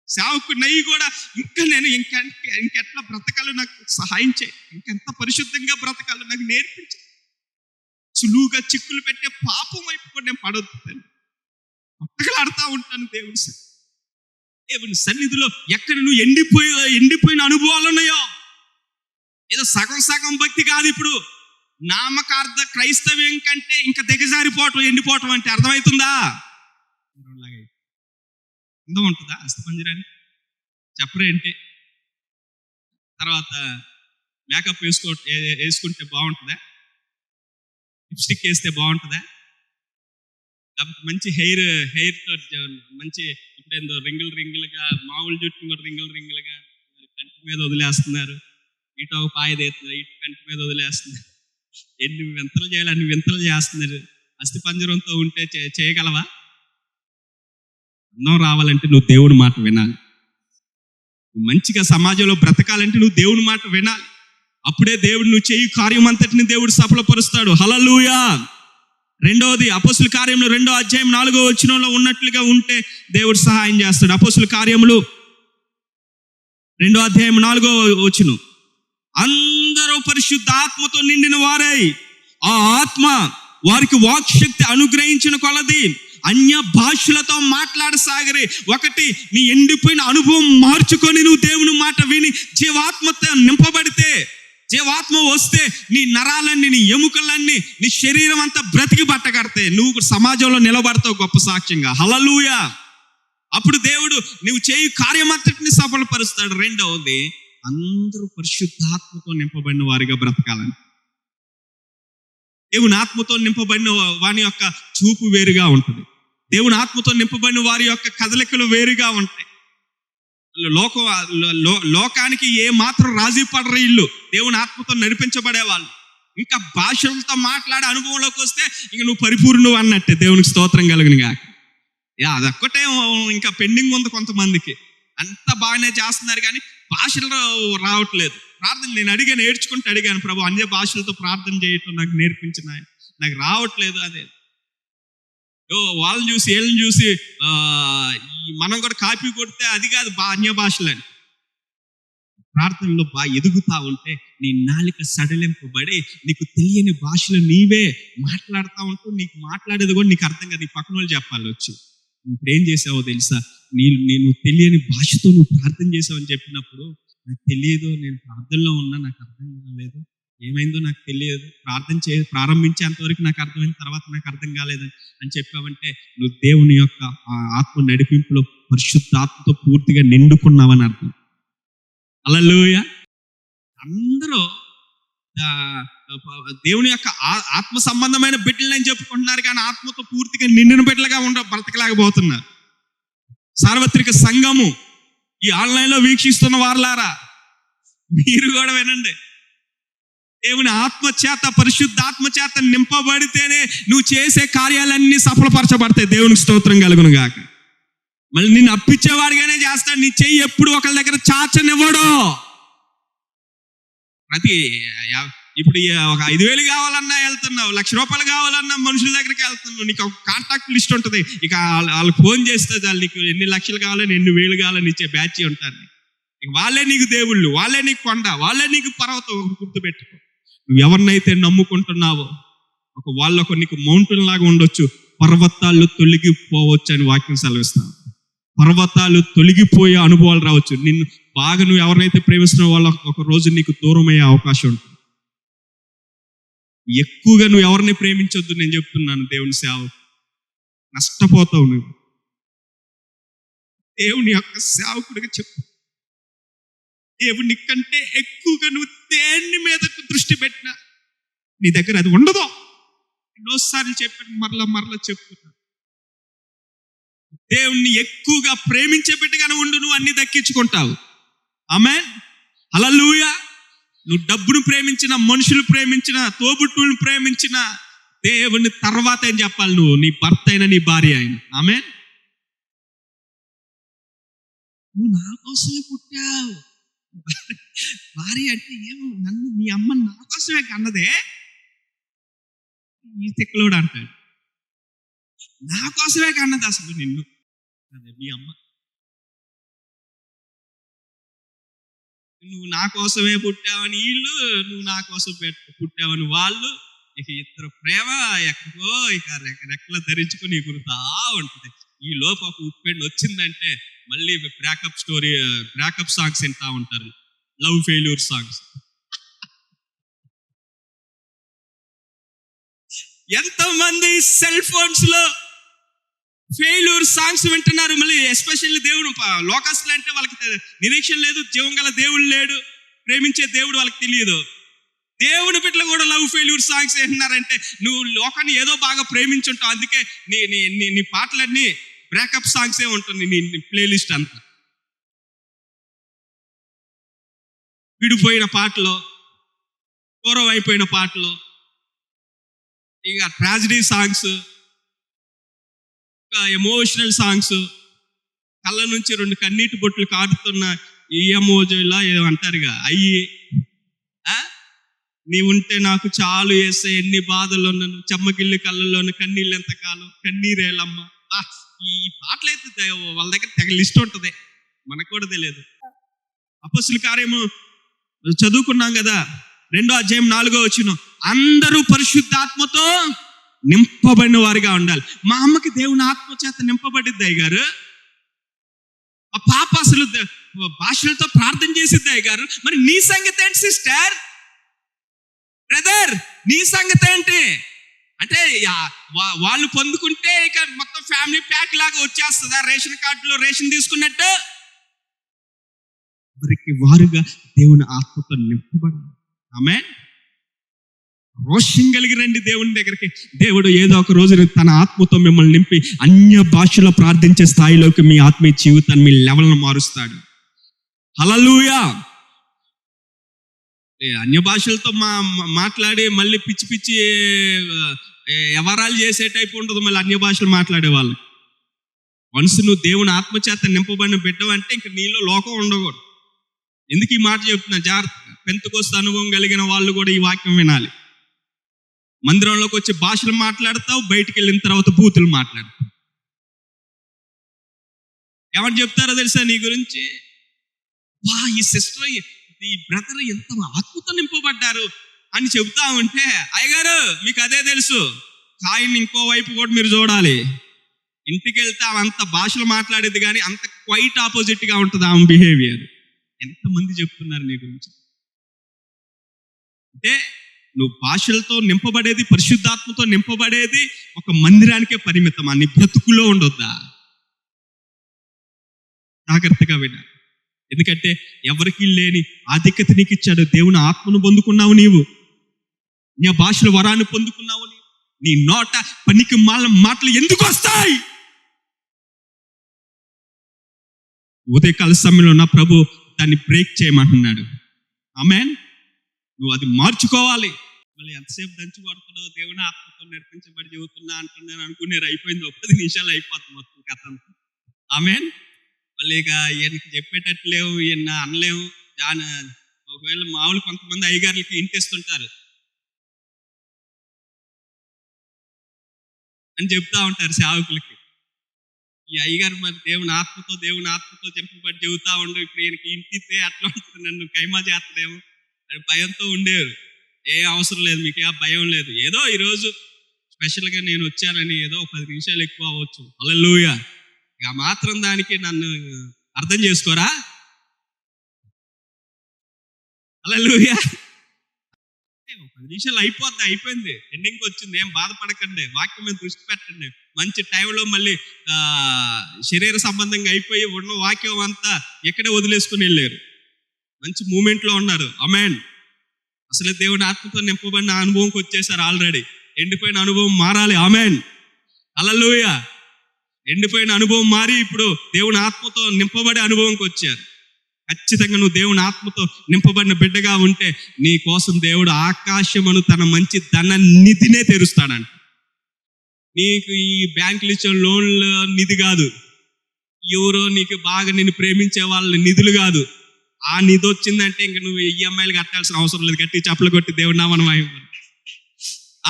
సావుకు నయ్యి కూడా ఇంకా నేను ఇంకెట్లా బ్రతకాలో నాకు సహాయం చేయి, ఇంకెంత పరిశుద్ధంగా బ్రతకాలో నాకు నేర్పించు. సులువుగా చిక్కులు పెట్టే పాపం వైపు కూడా నేను పడొద్దు. పట్టగలాడుతూ ఉంటాను దేవుని సన్నిధిలో. ఎక్కడ నువ్వు ఎండిపోయిన అనుభవాలు ఉన్నాయో, ఏదో సగం సగం భక్తి కాదు. ఇప్పుడు నామకార్థ క్రైస్తవ్యం కంటే ఇంకా దిగజారిపోవటం, ఎండిపోవటం అంటే అర్థమవుతుందా? అందం ఉంటుందా అస్థిపంజరాన్ని? చెప్పరేంటి? తర్వాత మేకప్ వేసుకుంటే బాగుంటుందా? లిప్స్టిక్ వేస్తే బాగుంటుందా? లేకపోతే మంచి హెయిర్తో మంచి ఇప్పుడేందో రింగులుగా, మామూలు జుట్టు కూడా రింగులుగా కంటి మీద వదిలేస్తున్నారు. ఇటు ఒక పాయదేస్తున్నారు, ఇటు కంటి మీద వదిలేస్తున్నారు. ఎన్ని వింతలు చేయాలి అన్ని వింతలు చేస్తున్నారు. అస్థిపంజరంతో ఉంటే చేయగలవా? అందం రావాలంటే నువ్వు దేవుని మాట వినాలి. మంచిగా సమాజంలో బ్రతకాలంటే నువ్వు దేవుని మాట వినాలి. అప్పుడే దేవుడు నువ్వు చేయి కార్యం అంతటిని దేవుడు సఫలపరుస్తాడు. హల్లెలూయా. రెండవది, అపోస్తుల కార్యములు 2వ అధ్యాయం 4వ వచనంలో ఉన్నట్లుగా ఉంటే దేవుడు సహాయం చేస్తాడు. అపోస్తుల కార్యములు 2వ అధ్యాయం 4వ వచనం, అందరూ పరిశుద్ధాత్మతో నిండిన వారై ఆ ఆత్మ వారికి వాక్శక్తి అనుగ్రహించిన కొలది అన్య భాషలతో మాట్లాడసాగరే. ఒకటి, నీ ఎండిపోయిన అనుభవం మార్చుకొని నువ్వు దేవుని మాట విని జీవాత్మతో నింపబడితే, జీవాత్మ వస్తే నీ నరాలన్నీ, నీ ఎముకలన్నీ, నీ శరీరం అంతా బ్రతికి బట్టగడితే నువ్వు సమాజంలో నిలబడతావు గొప్ప సాక్ష్యంగా. హల్లెలూయా. అప్పుడు దేవుడు నువ్వు చేయు కార్యమంతటిని సఫలపరుస్తాడు. రెండవది, అందరూ పరిశుద్ధాత్మతో నింపబడిన వారిగా బ్రతకాలని. దేవుని ఆత్మతో నింపబడిన వారి యొక్క చూపు వేరుగా ఉంటుంది. దేవుని ఆత్మతో నింపబడిన వారి యొక్క కదలికలు వేరుగా ఉంటాయి. లోకానికి ఏ మాత్రం రాజీ పడరు వీళ్ళు. దేవుని ఆత్మతో నడిపించబడే వాళ్ళు. ఇంకా భాషలతో మాట్లాడే అనుభవంలోకి వస్తే ఇంక నువ్వు పరిపూర్ణువు అన్నట్టే. దేవునికి స్తోత్రం కలుగునుగా. అదొక్కటే ఇంకా పెండింగ్ ఉంది కొంతమందికి. అంత బాగానే చేస్తున్నారు కానీ భాషలు రావట్లేదు. ప్రార్థన నేను నేర్చుకుంటూ అడిగాను, ప్రభు అన్య భాషలతో ప్రార్థన చేయటం నాకు నేర్పించిన, నాకు రావట్లేదు. అదే వాళ్ళని చూసి వీళ్ళని చూసి మనం కూడా కాపీ కొడితే అది కాదు అన్య భాషలని. ప్రార్థనలో బాగా ఎదుగుతా ఉంటే నీ నాలుక సడలింపబడి నీకు తెలియని భాషలో నీవే మాట్లాడుతూ ఉంటూ నీకు మాట్లాడేది కూడా నీకు అర్థం కాదు. నీ పక్కన వాళ్ళు చెప్పాలి వచ్చి, ఇప్పుడు ఏం చేసావో తెలుసా, నేను తెలియని భాషతో నువ్వు ప్రార్థన చేసావు అని చెప్పినప్పుడు, నాకు తెలియదు, నేను ప్రార్థనలో ఉన్నా, నాకు అర్థం కాలేదు, ఏమైందో నాకు తెలియదు, ప్రారంభించేంతవరకు నాకు అర్థమైన తర్వాత నాకు అర్థం కాలేదు అని చెప్పావంటే నువ్వు దేవుని యొక్క ఆత్మ నడిపింపులో పరిశుద్ధాత్మతో పూర్తిగా నిండుకున్నావని అర్థం. హల్లెలూయా. అందరూ దేవుని యొక్క ఆత్మ సంబంధమైన బిడ్డలని చెప్పుకుంటున్నారు, కానీ ఆత్మతో పూర్తిగా నిండిన బిడ్డలుగా బ్రతకలేకపోతున్నారు. సార్వత్రిక సంఘము, ఈ ఆన్లైన్లో వీక్షిస్తున్న వారులారా, మీరు కూడా వినండి. దేవుని ఆత్మ చేత, పరిశుద్ధాత్మ చేత నింపబడితేనే నువ్వు చేసే కార్యాలన్నీ సఫలపరచబడతాయి. దేవునికి స్తోత్రం కలుగును గాక. మళ్ళీ నిన్ను అప్పించేవాడిగానే చేస్తాడు. నీ చెయ్యి ఎప్పుడు ఒకరి దగ్గర చాచనివ్వడు. ఇప్పుడు ఒక 5,000 కావాలన్నా వెళ్తున్నావు, 1,00,000 రూపాయలు కావాలన్నా మనుషుల దగ్గరికి వెళ్తున్నావు, నీకు ఒక కాంటాక్ట్ లిస్ట్ ఉంటుంది. ఇక వాళ్ళకి ఫోన్ చేస్తే చాలు, నీకు ఎన్ని లక్షలు కావాలని, ఎన్ని వేలు కావాలని ఇచ్చే బ్యాచ్ ఉంటారు. ఇక వాళ్ళే నీకు దేవుళ్ళు, వాళ్ళే నీకు కొండ, వాళ్ళే నీకు పర్వతం. గుర్తుపెట్టుకో, నువ్వు ఎవరినైతే నమ్ముకుంటున్నావో వాళ్ళొక నీకు మౌంటైన్ లాగా ఉండొచ్చు, పర్వతాలు తొలగిపోవచ్చు అని వాక్యం సెలవిస్తాను. పర్వతాలు తొలగిపోయే అనుభవాలు రావచ్చు. నువ్వు ఎవరినైతే ప్రేమిస్తున్నావో వాళ్ళ ఒక రోజు నీకు దూరం అయ్యే అవకాశం ఉంటుంది. ఎక్కువగా నువ్వు ఎవరిని ప్రేమించొద్దు, నేను చెప్తున్నాను. దేవుని సేవ నష్టపోతావు నువ్వు. దేవుని యొక్క సేవకుడిగా చెప్పు, దేవుని కంటే ఎక్కువగా నువ్వు దేని మీద దృష్టి పెట్టినా నీ దగ్గర అది ఉండదు. ఎన్నోసార్లు చెప్పాను, మరలా చెప్తున్నా. దేవుణ్ణి ఎక్కువగా ప్రేమించే బిడ్డగానే ఉండు, నువ్వు అన్ని దక్కించుకుంటావు. ఆమేన్, హల్లెలూయా. నువ్వు డబ్బును ప్రేమించిన, మనుషులు ప్రేమించిన, తోబుట్టువులను ప్రేమించిన, దేవుని తర్వాత ఏం చెప్పాలి, నువ్వు నీ భర్త అయినా నీ భార్య అయినా. ఆమేన్. నువ్వు నా కోసమే పుట్టావు. భార్య అంటే ఏమో, నన్ను మీ అమ్మ నా కోసమే కన్నదే. ఈ తిక్కలోడు అంటాడు, నా కోసమే కన్నది అసలు నిన్ను, అదే మీ అమ్మ. నువ్వు నా కోసమే పుట్టావని వీళ్ళు, నువ్వు నా కోసం పుట్టావని వాళ్ళు. ఇక ఇద్దరు ప్రేమ ఎక్కడికో ఇక రెక్కలు ధరించుకుని ఎగురుతా ఉంటుంది. ఈ లోపు ఒక ఉప్పెండు వచ్చిందంటే మళ్ళీ బ్రేకప్ సాంగ్స్ వింటా ఉంటారు, లవ్ ఫెయిల్యూర్ సాంగ్స్. ఎంతమంది సెల్ ఫోన్స్ లో ఫెయిల్యూర్ సాంగ్స్ వింటున్నారు. మళ్ళీ ఎస్పెషల్లీ దేవుడు లోకస్తులు అంటే వాళ్ళకి నిరీక్షణ లేదు, జీవం గల దేవుడు లేడు, ప్రేమించే దేవుడు వాళ్ళకి తెలియదు. దేవుని బిడ్డలు కూడా లవ్ ఫెయిల్యూర్ సాంగ్స్ వింటున్నారంటే నువ్వు లోకాన్ని ఏదో బాగా ప్రేమించుంటావు. అందుకే నీ పాటలన్నీ బ్రేకప్ సాంగ్సే ఉంటుంది, నీ ప్లేలిస్ట్ అంతా. విడిపోయిన పాటలు, గౌరవం అయిపోయిన పాటలు, ఇక ట్రాజడీ సాంగ్స్, ఎమోషనల్ సాంగ్స్, కళ్ళ నుంచి 2 కన్నీటి బొట్లు కారుతున్న ఈ ఎమోజీలా ఏదో అంటారుగా అయ్యి. నీ ఉంటే నాకు చాలు యేసయ్య, ఎన్ని బాధలు ఉన్నాను, చెమ్మగిల్లి కళ్ళల్లోని కన్నీళ్ళు ఎంతకాలం, కన్నీరేలమ్మ. ఈ పాటలైతే వాళ్ళ దగ్గర తెగ లిస్ట్ ఉంటుంది, మనకు కూడా తెలియదు. అపొస్తలుల కార్యము చదువుకున్నాం కదా, 2వ అధ్యాయం 4వ వచనం, అందరూ పరిశుద్ధాత్మతో నింపబడిన వారిగా ఉండాలి. మా అమ్మకి దేవుని ఆత్మ చేత నింపబడిద్ది అయ్యగారు. ఆ పాప అసలు భాషలతో ప్రార్థన చేసిద్ది అయ్యగారు. మరి నీ సంగతి ఏంటి సిస్టర్, బ్రదర్, నీ సంగతి ఏంటి అంటే, వాళ్ళు పొందుకుంటే ఇక మొత్తం ఫ్యామిలీ ప్యాక్ లాగా వచ్చేస్తుందా, రేషన్ కార్డులో రేషన్ తీసుకున్నట్టు? వారికి వారుగా దేవుని ఆత్మతో నింపబడి, ఆమేన్, రోషం కలిగి రండి దేవుని దగ్గరికి. దేవుడు ఏదో ఒక రోజు తన ఆత్మతో మిమ్మల్ని నింపి అన్య భాషలో ప్రార్థించే స్థాయిలోకి మీ ఆత్మీయ జీవితాన్ని, మీ లెవెల్ను మారుస్తాడు. హల్లెలూయా. అన్య భాషలతో మాట్లాడి మళ్ళీ పిచ్చి పిచ్చి వ్యవహారాలు చేసే టైప్ ఉండదు మళ్ళీ అన్య భాషలు మాట్లాడే వాళ్ళు. వన్స్ నువ్వు దేవుని ఆత్మచేత నింపబడిన బిడ్డవంటే ఇంక నీలో లోకం ఉండకూడదు. ఎందుకు ఈ మాట చెప్తున్నా, జాగ్రత్తగా. పెంతెకోస్తు అనుభవం కలిగిన వాళ్ళు కూడా ఈ వాక్యం వినాలి. మందిరంలోకి వచ్చి భాషలు మాట్లాడతావు, బయటికి వెళ్ళిన తర్వాత బూతులు మాట్లాడతావు. ఏమని చెప్తారో తెలుసా నీ గురించి? ఈ సిస్టర్ ఈ బ్రదర్ ఎంత ఆత్మతో నింపబడ్డారు అని చెబుతా ఉంటే, అయ్యగారు మీకు అదే తెలుసు, కాయిన్ ఇంకో వైపు కూడా మీరు చూడాలి. ఇంటికి వెళ్తే ఆమె అంత భాషలు మాట్లాడేది కానీ అంత క్వైట్ ఆపోజిట్గా ఉంటుంది ఆమె బిహేవియర్. ఎంతమంది చెప్తున్నారు నీ గురించి? అంటే నువ్వు భాషలతో నింపబడేది, పరిశుద్ధాత్మతో నింపబడేది ఒక మందిరానికే పరిమితమా? నీ బ్రతుకులో ఉండొద్దా? జాగ్రత్తగా వినాలి. ఎందుకంటే ఎవరికి లేని ఆధిక్యత నీకు ఇచ్చాడు. దేవుని ఆత్మను పొందుకున్నావు నీవు, నీ భాషల వరాన్ని పొందుకున్నావు నీవు. నీ నోట పనికి మాటలు ఎందుకు వస్తాయి? ఉదయకాల సమయంలో నా ప్రభు దాన్ని బ్రేక్ చేయమంటున్నాడు. ఆమేన్. నువ్వు అది మార్చుకోవాలి. మళ్ళీ ఎంతసేపు దంచి పడుతున్నావు, దేవుని ఆత్మతో నడిపించబడి చెబుతున్నా అంటున్నాను అనుకునేది అయిపోయింది. 10 నిమిషాలు అయిపోతుంది మొత్తం కథ అంతా. ఆమేన్. మళ్ళీ ఇక ఈయనకి చెప్పేటట్లేవు, ఈయన అనలేము. ఒకవేళ మామూలు కొంతమంది అయ్యగారులకి ఇంటిస్తుంటారు అని చెప్తా ఉంటారు సేవకులకి. ఈ అయ్యగారు మరి దేవుని ఆత్మతో చెంపబడి చెబుతా ఉండు, ఇప్పుడు ఈయనకి ఇంటితే అట్లా ఉంటుంది, నన్ను కైమా చేస్తాడేమో అని భయంతో ఉండేవారు. ఏ అవసరం లేదు, మీకు ఆ భయం లేదు. ఏదో ఈరోజు స్పెషల్గా నేను వచ్చానని ఏదో 10 నిమిషాలు ఎక్కువ అవ్వచ్చు. హల్లెలూయా. ఇక మాత్రం దానికి నన్ను అర్థం చేసుకోరా? హల్లెలూయా. 10 నిమిషాలు అయిపోయింది, ఎండింగ్ వచ్చింది. ఏం బాధపడకండి, వాక్యం మీద దృష్టి పెట్టండి. మంచి టైంలో మళ్ళీ శరీర సంబంధంగా అయిపోయి ఉన్న వాక్యం అంతా ఎక్కడే వదిలేసుకుని వెళ్ళారు. మంచి మూమెంట్లో ఉన్నారు. ఆమేన్. అసలు దేవుని ఆత్మతో నింపబడిన అనుభవంకి వచ్చేసారు ఆల్రెడీ. ఎండిపోయిన అనుభవం మారాలి. ఆమేన్. హల్లెలూయా. ఎండిపోయిన అనుభవం మారి ఇప్పుడు దేవుని ఆత్మతో నింపబడే అనుభవంకి వచ్చారు. ఖచ్చితంగా నువ్వు దేవుని ఆత్మతో నింపబడిన బిడ్డగా ఉంటే నీ కోసం దేవుడు ఆకాశమును తన మంచి ధన నిధినే తెరుస్తాడంట. నీకు ఈ బ్యాంకులు ఇచ్చే లోన్ల నిధి కాదు, ఎవరో నీకు బాగా నిన్ను ప్రేమించే వాళ్ళ నిధులు కాదు. ఆ నిధి వచ్చిందంటే ఇంక నువ్వు ఈఎంఐలు కట్టాల్సిన అవసరం లేదు. గట్టి చప్పలు కొట్టి దేవుడి నామమున మహిమ.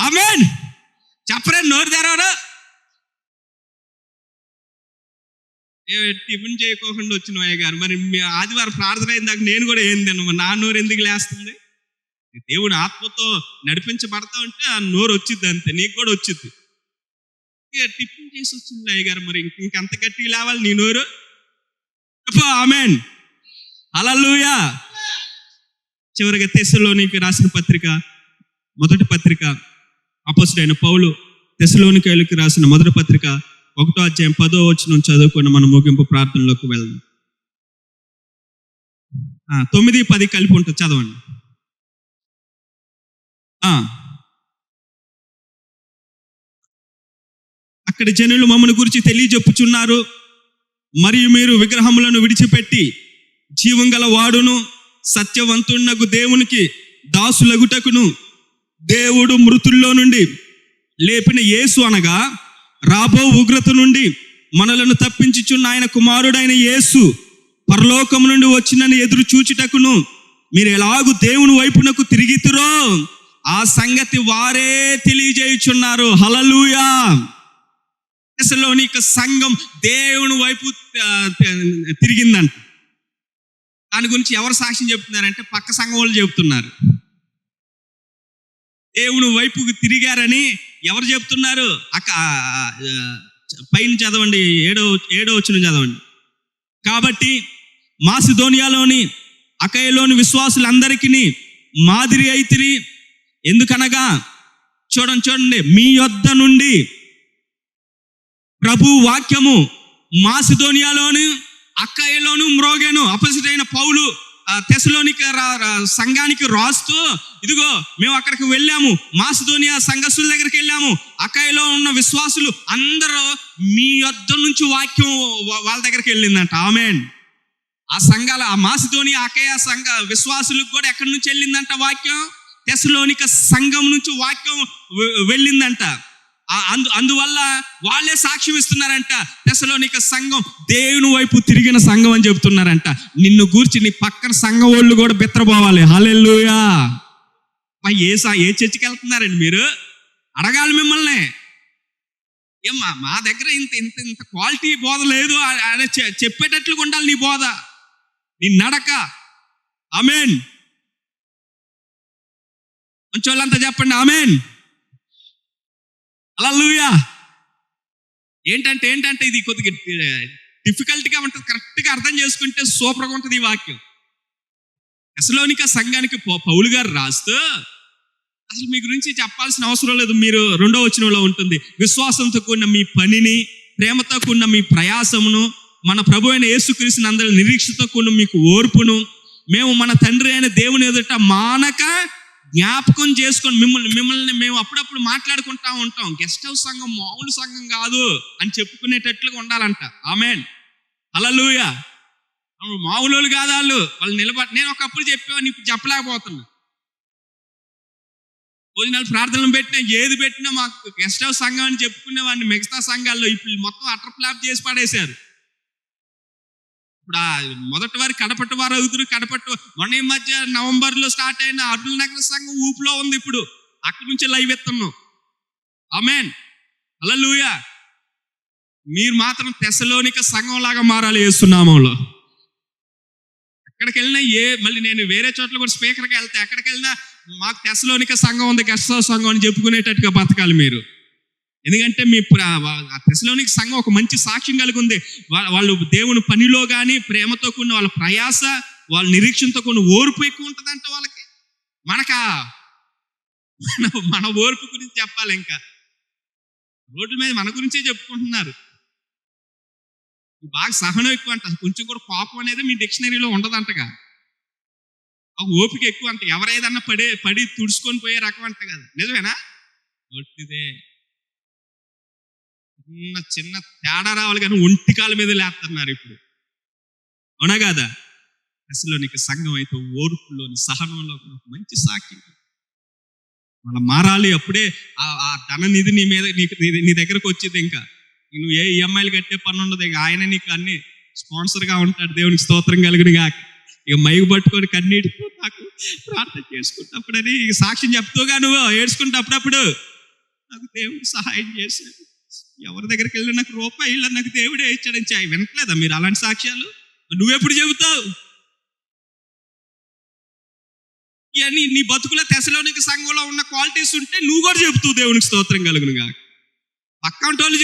ఆమేన్. చెప్పరే, నోరు తెరవరు. టిఫిన్ చేయకోకుండా వచ్చిన అయ్యగారు, మరి ఆదివారం ప్రార్థన అయిందాక నేను కూడా ఏం తిన్నాను, నా నోరు ఎందుకు లేస్తుంది? దేవుని ఆత్మతో నడిపించబడతా ఉంటే ఆ నోరు వచ్చింది, అంతే. నీకు కూడా వచ్చింది. ఇక టిఫిన్ చేసి వచ్చింది అయ్యగారు, మరి ఇంకంత గట్టిగా లేవాలి నీ నోరు. ఆమేన్. హల్లెలూయా. చివరిగా తెస్సలోనికి రాసిన పత్రిక, మొదటి పత్రిక, అపోస్తలుడైన పౌలు తెస్సలోనికైలకు రాసిన మొదటి పత్రిక 1వ అధ్యాయం 10వ వచనం చదువుకుని మనం ముగింపు ప్రార్థనలోకి వెళ్దాం. 9, 10 కలిపి ఉంటుంది, చదవండి. అక్కడి జనులు మమ్మల్ని గురించి తెలియజెప్పుచున్నారు, మరియు మీరు విగ్రహములను విడిచిపెట్టి జీవం గల వాడును సత్యవంతునగు దేవునికి దాసులగుటకును దేవుడు మృతుల్లో నుండి లేపిన యేసు అనగా రాబో ఉగ్రత నుండి మనలను తప్పించుచున్న ఆయన కుమారుడైన యేసు పరలోకము నుండి వచ్చినని ఎదురు చూచుటకును మీరు ఎలాగూ దేవుని వైపునకు తిరిగితురో ఆ సంగతి వారే తెలియజేయుచున్నారు. హల్లెలూయా. తెస్సలోనిక సంఘం దేవుని వైపు తిరిగిందంట. దాని గురించి ఎవరు సాక్ష్యం చెప్తున్నారంటే పక్క సంఘం వాళ్ళు చెబుతున్నారు. దేవుని వైపుకి తిరిగారని ఎవరు చెప్తున్నారు? పైన చదవండి, 7వ వచనం చదవండి. కాబట్టి మాసిదోనియాలోని అకయలోని విశ్వాసులందరికీ మాదిరి అయితిరి. ఎందుకనగా చూడండి, మీ యొద్ద నుండి ప్రభు వాక్యము మాసిదోనియాలోను అక్కయలోను మ్రోగెను. అపోజిటైన పౌలు తెస్సలోనిక సంఘానికి రాస్తూ, ఇదిగో మేము అక్కడికి వెళ్ళాము, మాసిదోనియా సంఘస్థుల దగ్గరికి వెళ్ళాము, అక్కయలో ఉన్న విశ్వాసులు అందరూ మీ యొద్ద నుంచి వాక్యం వాళ్ళ దగ్గరికి వెళ్ళిందంట. ఆమేన్. ఆ సంఘాల, ఆ మాసిదోనియా అక్కయ సంఘ విశ్వాసులకు కూడా ఎక్కడి నుంచి వెళ్ళిందంట వాక్యం? తెస్సలోనిక సంఘం నుంచి వాక్యం వెళ్ళిందంట. అందువల్ల వాళ్ళే సాక్ష్యం ఇస్తున్నారంట, తెస్సలోనిక సంఘం దేవుని వైపు తిరిగిన సంఘం అని చెబుతున్నారంట. నిన్ను గూర్చి నీ పక్కన సంఘం వాళ్ళు కూడా బెత్తరపోవాలి. హల్లెలూయా. ఏ చర్చికి వెళ్తున్నారండి మీరు? అడగాలి మిమ్మల్ని. ఏమ్మా మా దగ్గర ఇంత క్వాలిటీ బోధ లేదు అని చెప్పేటట్లుగా ఉండాలి నీ బోధ, నీ నడక. ఆమేన్. మంచోళ్ళంతా చెప్పండి ఆమేన్. హల్లెలూయా. ఏంటంటే ఇది కొద్దిగా డిఫికల్ట్గా ఉంటుంది. కరెక్ట్గా అర్థం చేసుకుంటే సూపర్గా ఉంటుంది ఈ వాక్యం. తెస్సలోనిక సంఘానికి పౌలు గారు రాస్తూ అసలు మీ గురించి చెప్పాల్సిన అవసరం లేదు. మీరు 2వ వచనంలో ఉంటుంది, విశ్వాసంతో కూడిన మీ పనిని, ప్రేమతో కూడిన మీ ప్రయాసమును, మన ప్రభు అయిన యేసుక్రీస్తుని అందరి నిరీక్షతో కూడిన మీకు ఓర్పును మేము మన తండ్రి అయిన దేవుని ఎదుట మానక జ్ఞాపకం చేసుకొని మిమ్మల్ని మేము అప్పుడప్పుడు మాట్లాడుకుంటా ఉంటాం. గెస్ట్ హౌస్ సంఘం మామూలు సంఘం కాదు అని చెప్పుకునేటట్లుగా ఉండాలంట. ఆమేన్. హల్లెలూయా. మామూలు కాదు వాళ్ళు నిలబడి. నేను ఒకప్పుడు చెప్పేవాడిని, ఇప్పుడు చెప్పలేకపోతున్నా. భోజనాలు ప్రార్థనలు పెట్టినా ఏది పెట్టినా మాకు గెస్ట్ హౌస్ సంఘం అని చెప్పుకునేవాడిని మిగతా సంఘాల్లో. ఇప్పుడు మొత్తం అటర్ ఫ్లాప్ చేసి పడేశారు. ఇప్పుడు మొదటి వారు కడపట్టి వారు అవుతురు. మొన్న ఈ మధ్య నవంబర్లో స్టార్ట్ అయిన అరుణ నగర సంఘం ఊపులో ఉంది. ఇప్పుడు అక్కడి నుంచి లైవ్ ఎత్తున్నాం. ఆమేన్. హల్లెలూయా. మీరు మాత్రం తెస్సలోనిక సంఘం లాగా మారాలి యేసు నామములో. ఎక్కడికి వెళ్ళినా మళ్ళీ నేను వేరే చోట్ల కూడా స్పీకర్గా వెళ్తే ఎక్కడికి వెళ్ళినా మాకు తెస్సలోనిక సంఘం ఉంది, గెస్ట్ హౌస్ సంఘం అని చెప్పుకునేటట్టుగా బతకాలి మీరు. ఎందుకంటే మీ తెస్సలోనిక సంఘం ఒక మంచి సాక్ష్యం కలిగి ఉంది. వాళ్ళు దేవుని పనిలో కానీ ప్రేమతో కూడిన వాళ్ళ ప్రయాస, వాళ్ళ నిరీక్షణతో కూడిన ఓర్పు ఎక్కువ ఉంటుందంట వాళ్ళకి. మన ఓర్పు గురించి చెప్పాలి. ఇంకా రోడ్ల మీద మన గురించే చెప్పుకుంటున్నారు. బాగా సహనం ఎక్కువ అంట. కొంచెం కూడా కోపం అనేది మీ డిక్షనరీలో ఉండదంటగా. ఓపిక ఎక్కువ అంట. ఎవరైదన్నా పడి తుడుచుకొని పోయే రకం అంట కదా. నిజమేనా? ఒట్టిదే. చిన్న తేడా రావాలి కానీ ఒంటికాల మీద లేస్తున్నారు ఇప్పుడు. అవునా కాదా? తెస్సలోనిక సంఘం అయితే ఓర్పులోని సహనంలో మంచి సాక్ష్యం. మళ్ళీ మారాలి. అప్పుడే ఆ ధన నిధి నీ దగ్గరకు వచ్చింది. ఇంకా నువ్వు ఏ ఈఎంఐలు కట్టే పని ఉండదు. ఇక ఆయన నీకు అన్ని స్పాన్సర్గా ఉంటాడు. దేవునికి స్తోత్రం కలుగును గాక. ఇక మైకు పట్టుకొని కన్నీటితో నాకు ప్రార్థన చేసుకుంటప్పుడని ఇక సాక్ష్యం చెప్తూగా నువ్వు ఏడ్చుకుంటే అప్పుడప్పుడు నాకు దేవుడు సహాయం చేశాడు, ఎవరి దగ్గరికి వెళ్ళినా నాకు రూపాయి నాకు దేవుడే ఇచ్చాడని చాయ్ వినట్లేదా మీరు అలాంటి సాక్ష్యాలు? నువ్వెప్పుడు చెబుతావు? ఇవన్నీ నీ బతుకుల తెస్సలోనిక సంఘంలో ఉన్న క్వాలిటీస్ ఉంటే నువ్వు కూడా చెబుతావు దేవునికి స్తోత్రం కలుగును గాక. పక్కంటి వాళ్ళు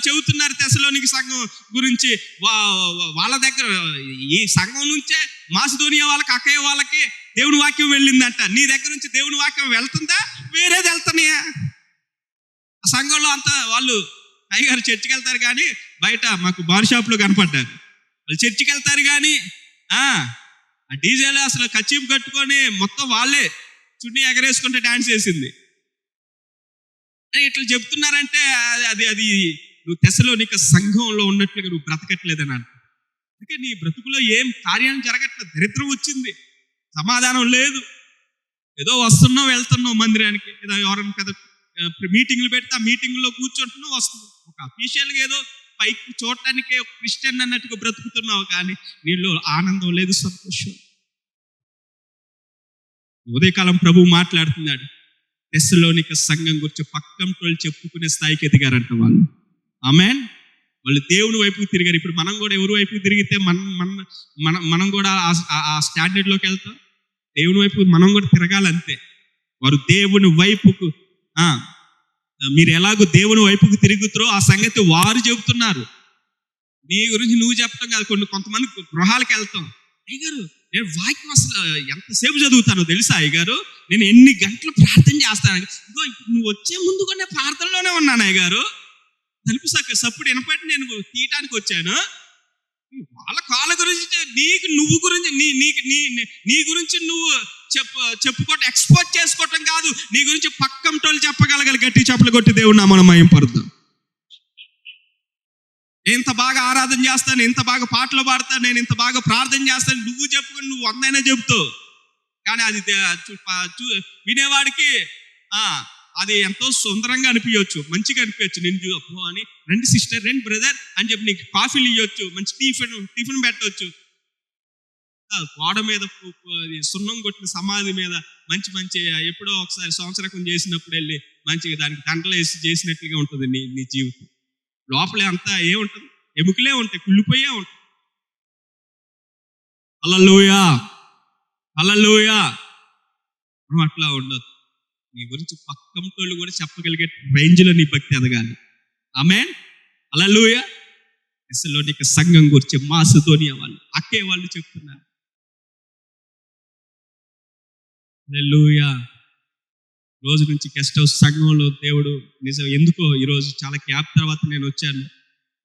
చెబుతున్నారు తెస్సలోనిక సంఘం గురించి. వాళ్ళ దగ్గర ఈ సంఘం నుంచే మాసిదోనియా వాళ్ళకి, అక్కయ్య వాళ్ళకి దేవుని వాక్యం వెళ్ళిందంట. నీ దగ్గర నుంచి దేవుని వాక్యం వెళ్తుందా? వేరేది వెళ్తున్నాయా? ఆ సంఘంలో అంతా వాళ్ళు అయ్యగారు చర్చికి వెళ్తారు కానీ బయట మాకు బార్ షాప్లో కనపడ్డారు. వాళ్ళు చర్చికి వెళ్తారు కానీ ఆ డీజేలో అసలు కచ్చీపు కట్టుకొని మొత్తం వాళ్ళే చున్నీ ఎగరేసుకుంటే డాన్స్ వేసింది. ఇట్లా చెప్తున్నారంటే అది నువ్వు తెస్సలోనిక సంఘంలో ఉన్నట్లుగా నువ్వు బ్రతకట్లేదని అంట. అందుకే నీ బ్రతుకులో ఏం కార్యాలు జరగట్లేదు. దరిద్రం వచ్చింది, సమాధానం లేదు. ఏదో వస్తున్నావు వెళ్తున్నావు మందిరానికి, ఏదో ఎవరైనా పెద్ద మీటింగ్లు పెడితే ఆ మీటింగ్లో కూర్చుంటున్నావు వస్తున్నావు. ఒక అఫీషియల్గా ఏదో పైకి చూడటానికి ఒక క్రిస్టియన్ అన్నట్టుగా బ్రతుకుతున్నావు కానీ నీలో ఆనందం లేదు, సంతోషం. ఉదయకాలం ప్రభువు మాట్లాడుతున్నాడు. తెస్సలోనిక సంఘం గురించి పక్కంటోళ్ళు చెప్పుకునే స్థాయికి ఎదిగారంట వాళ్ళు. ఆమేన్. వాళ్ళు దేవుని వైపుకి తిరిగారు. ఇప్పుడు మనం కూడా ఎవరి వైపుకి తిరిగితే మనం కూడా ఆ స్టాండర్డ్లోకి వెళ్తాం. దేవుని వైపు మనం కూడా తిరగాలంతే. వారు దేవుని వైపుకు మీరు ఎలాగో దేవుని వైపుకు తిరుగుతారో ఆ సంగతి వారు చెబుతున్నారు. నీ గురించి నువ్వు చెప్పడం కాదు. కొంతమంది గృహాలకు వెళ్తాం. అయ్యగారు నేను వాక్యం అసలు ఎంతసేపు చదువుతానో తెలుసా అయ్యగారు, నేను ఎన్ని గంటలు ప్రార్థన చేస్తాను. ఇగో నువ్వు వచ్చే ముందు కూడా నేను ప్రార్థనలోనే ఉన్నాను అయ్యగారు. తలుపు సప్పుడు వినపడి నేను తీయటానికి వచ్చాను. వాళ్ళ కాళ్ళ గురించి నువ్వు గురించి నీ గురించి నువ్వు చెప్పుకోవటం, ఎక్స్పోర్ట్ చేసుకోవటం కాదు. నీ గురించి పక్కంటోళ్ళు చెప్పగలగాలి. గట్టి చెప్పలు కొట్టి దేవుడు నామమున మహిమపరుద్దాం. ఇంత బాగా ఆరాధన చేస్తాను, ఇంత బాగా పాటలు పాడతాను, నేను ఇంత బాగా ప్రార్థన చేస్తాను, నువ్వు చెప్పుకొని నువ్వు 100 చెబుతావు. కానీ అది వినేవాడికి అది ఎంతో సుందరంగా అనిపించవచ్చు, మంచిగా అనిపించచ్చు. నేను అబ్బో అని రండి సిస్టర్, రండి బ్రదర్ అని చెప్పి నీకు కాఫీలు ఇవ్వచ్చు, మంచి టిఫిన్ పెట్టవచ్చు. గోడ మీద సున్నం కొట్టిన సమాధి మీద మంచి మంచి ఎప్పుడో ఒకసారి సంవత్సరకం చేసినప్పుడు వెళ్ళి మంచిగా దానికి దండలు వేసి చేసినట్లుగా ఉంటుంది నీ జీవితం. లోపలే అంతా ఏముంటుంది? ఎముకలే ఉంటాయి, కుళ్ళిపోయే ఉంటాయి. హల్లెలూయా. హల్లెలూయా. నువ్వు అట్లా ఉండదు. నీ గురించి పక్కంటోళ్ళు కూడా చెప్పగలిగే రేంజ్లో నీ భక్తి ఎదగాలి. ఆమేన్. హల్లెలూయా. తెస్సలోనిక సంఘం గురించి మాసిదోనియా వాళ్ళు, అక్కే వాళ్ళు చెప్తున్నారు. హల్లెలూయా. రోజు నుంచి గెస్ట్ హౌస్ సంఘంలో దేవుడు నిజం ఎందుకో ఈరోజు చాలా క్యాప్ తర్వాత నేను వచ్చాను.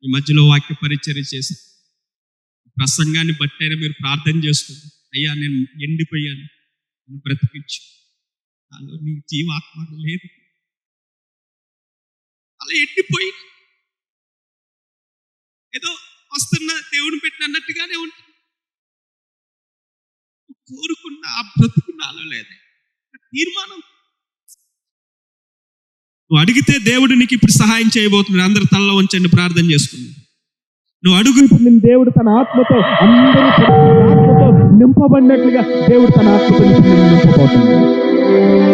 ఈ మధ్యలో వాక్య పరిచర్య చేసి ప్రసంగాన్ని బట్టైనా మీరు ప్రార్థన చేసుకోండి. అయ్యా నేను ఎండిపోయాను, నన్ను బ్రతికించు, నాలో నీ జీవాత్మ లేదు, అలా ఎండిపోయి ఏదో వస్తున్న దేవుని పెట్టిన అన్నట్టుగానే ఉంటుంది. కోరుకున్న ఆ బ్రతుకు నాలో లేదు. తీర్మానం నువ్వు అడిగితే దేవుడు నీకు ఇప్పుడు సహాయం చేయబోతున్నాడు. అందరు తలలో ఉంచండి, ప్రార్థన చేసుకున్నాడు. నువ్వు అడుగు, నేను దేవుడు తన ఆత్మతో అందరూ ఆత్మతో నింపబడినట్లుగా దేవుడు తన ఆత్మతో నింపబోతున్నాడు.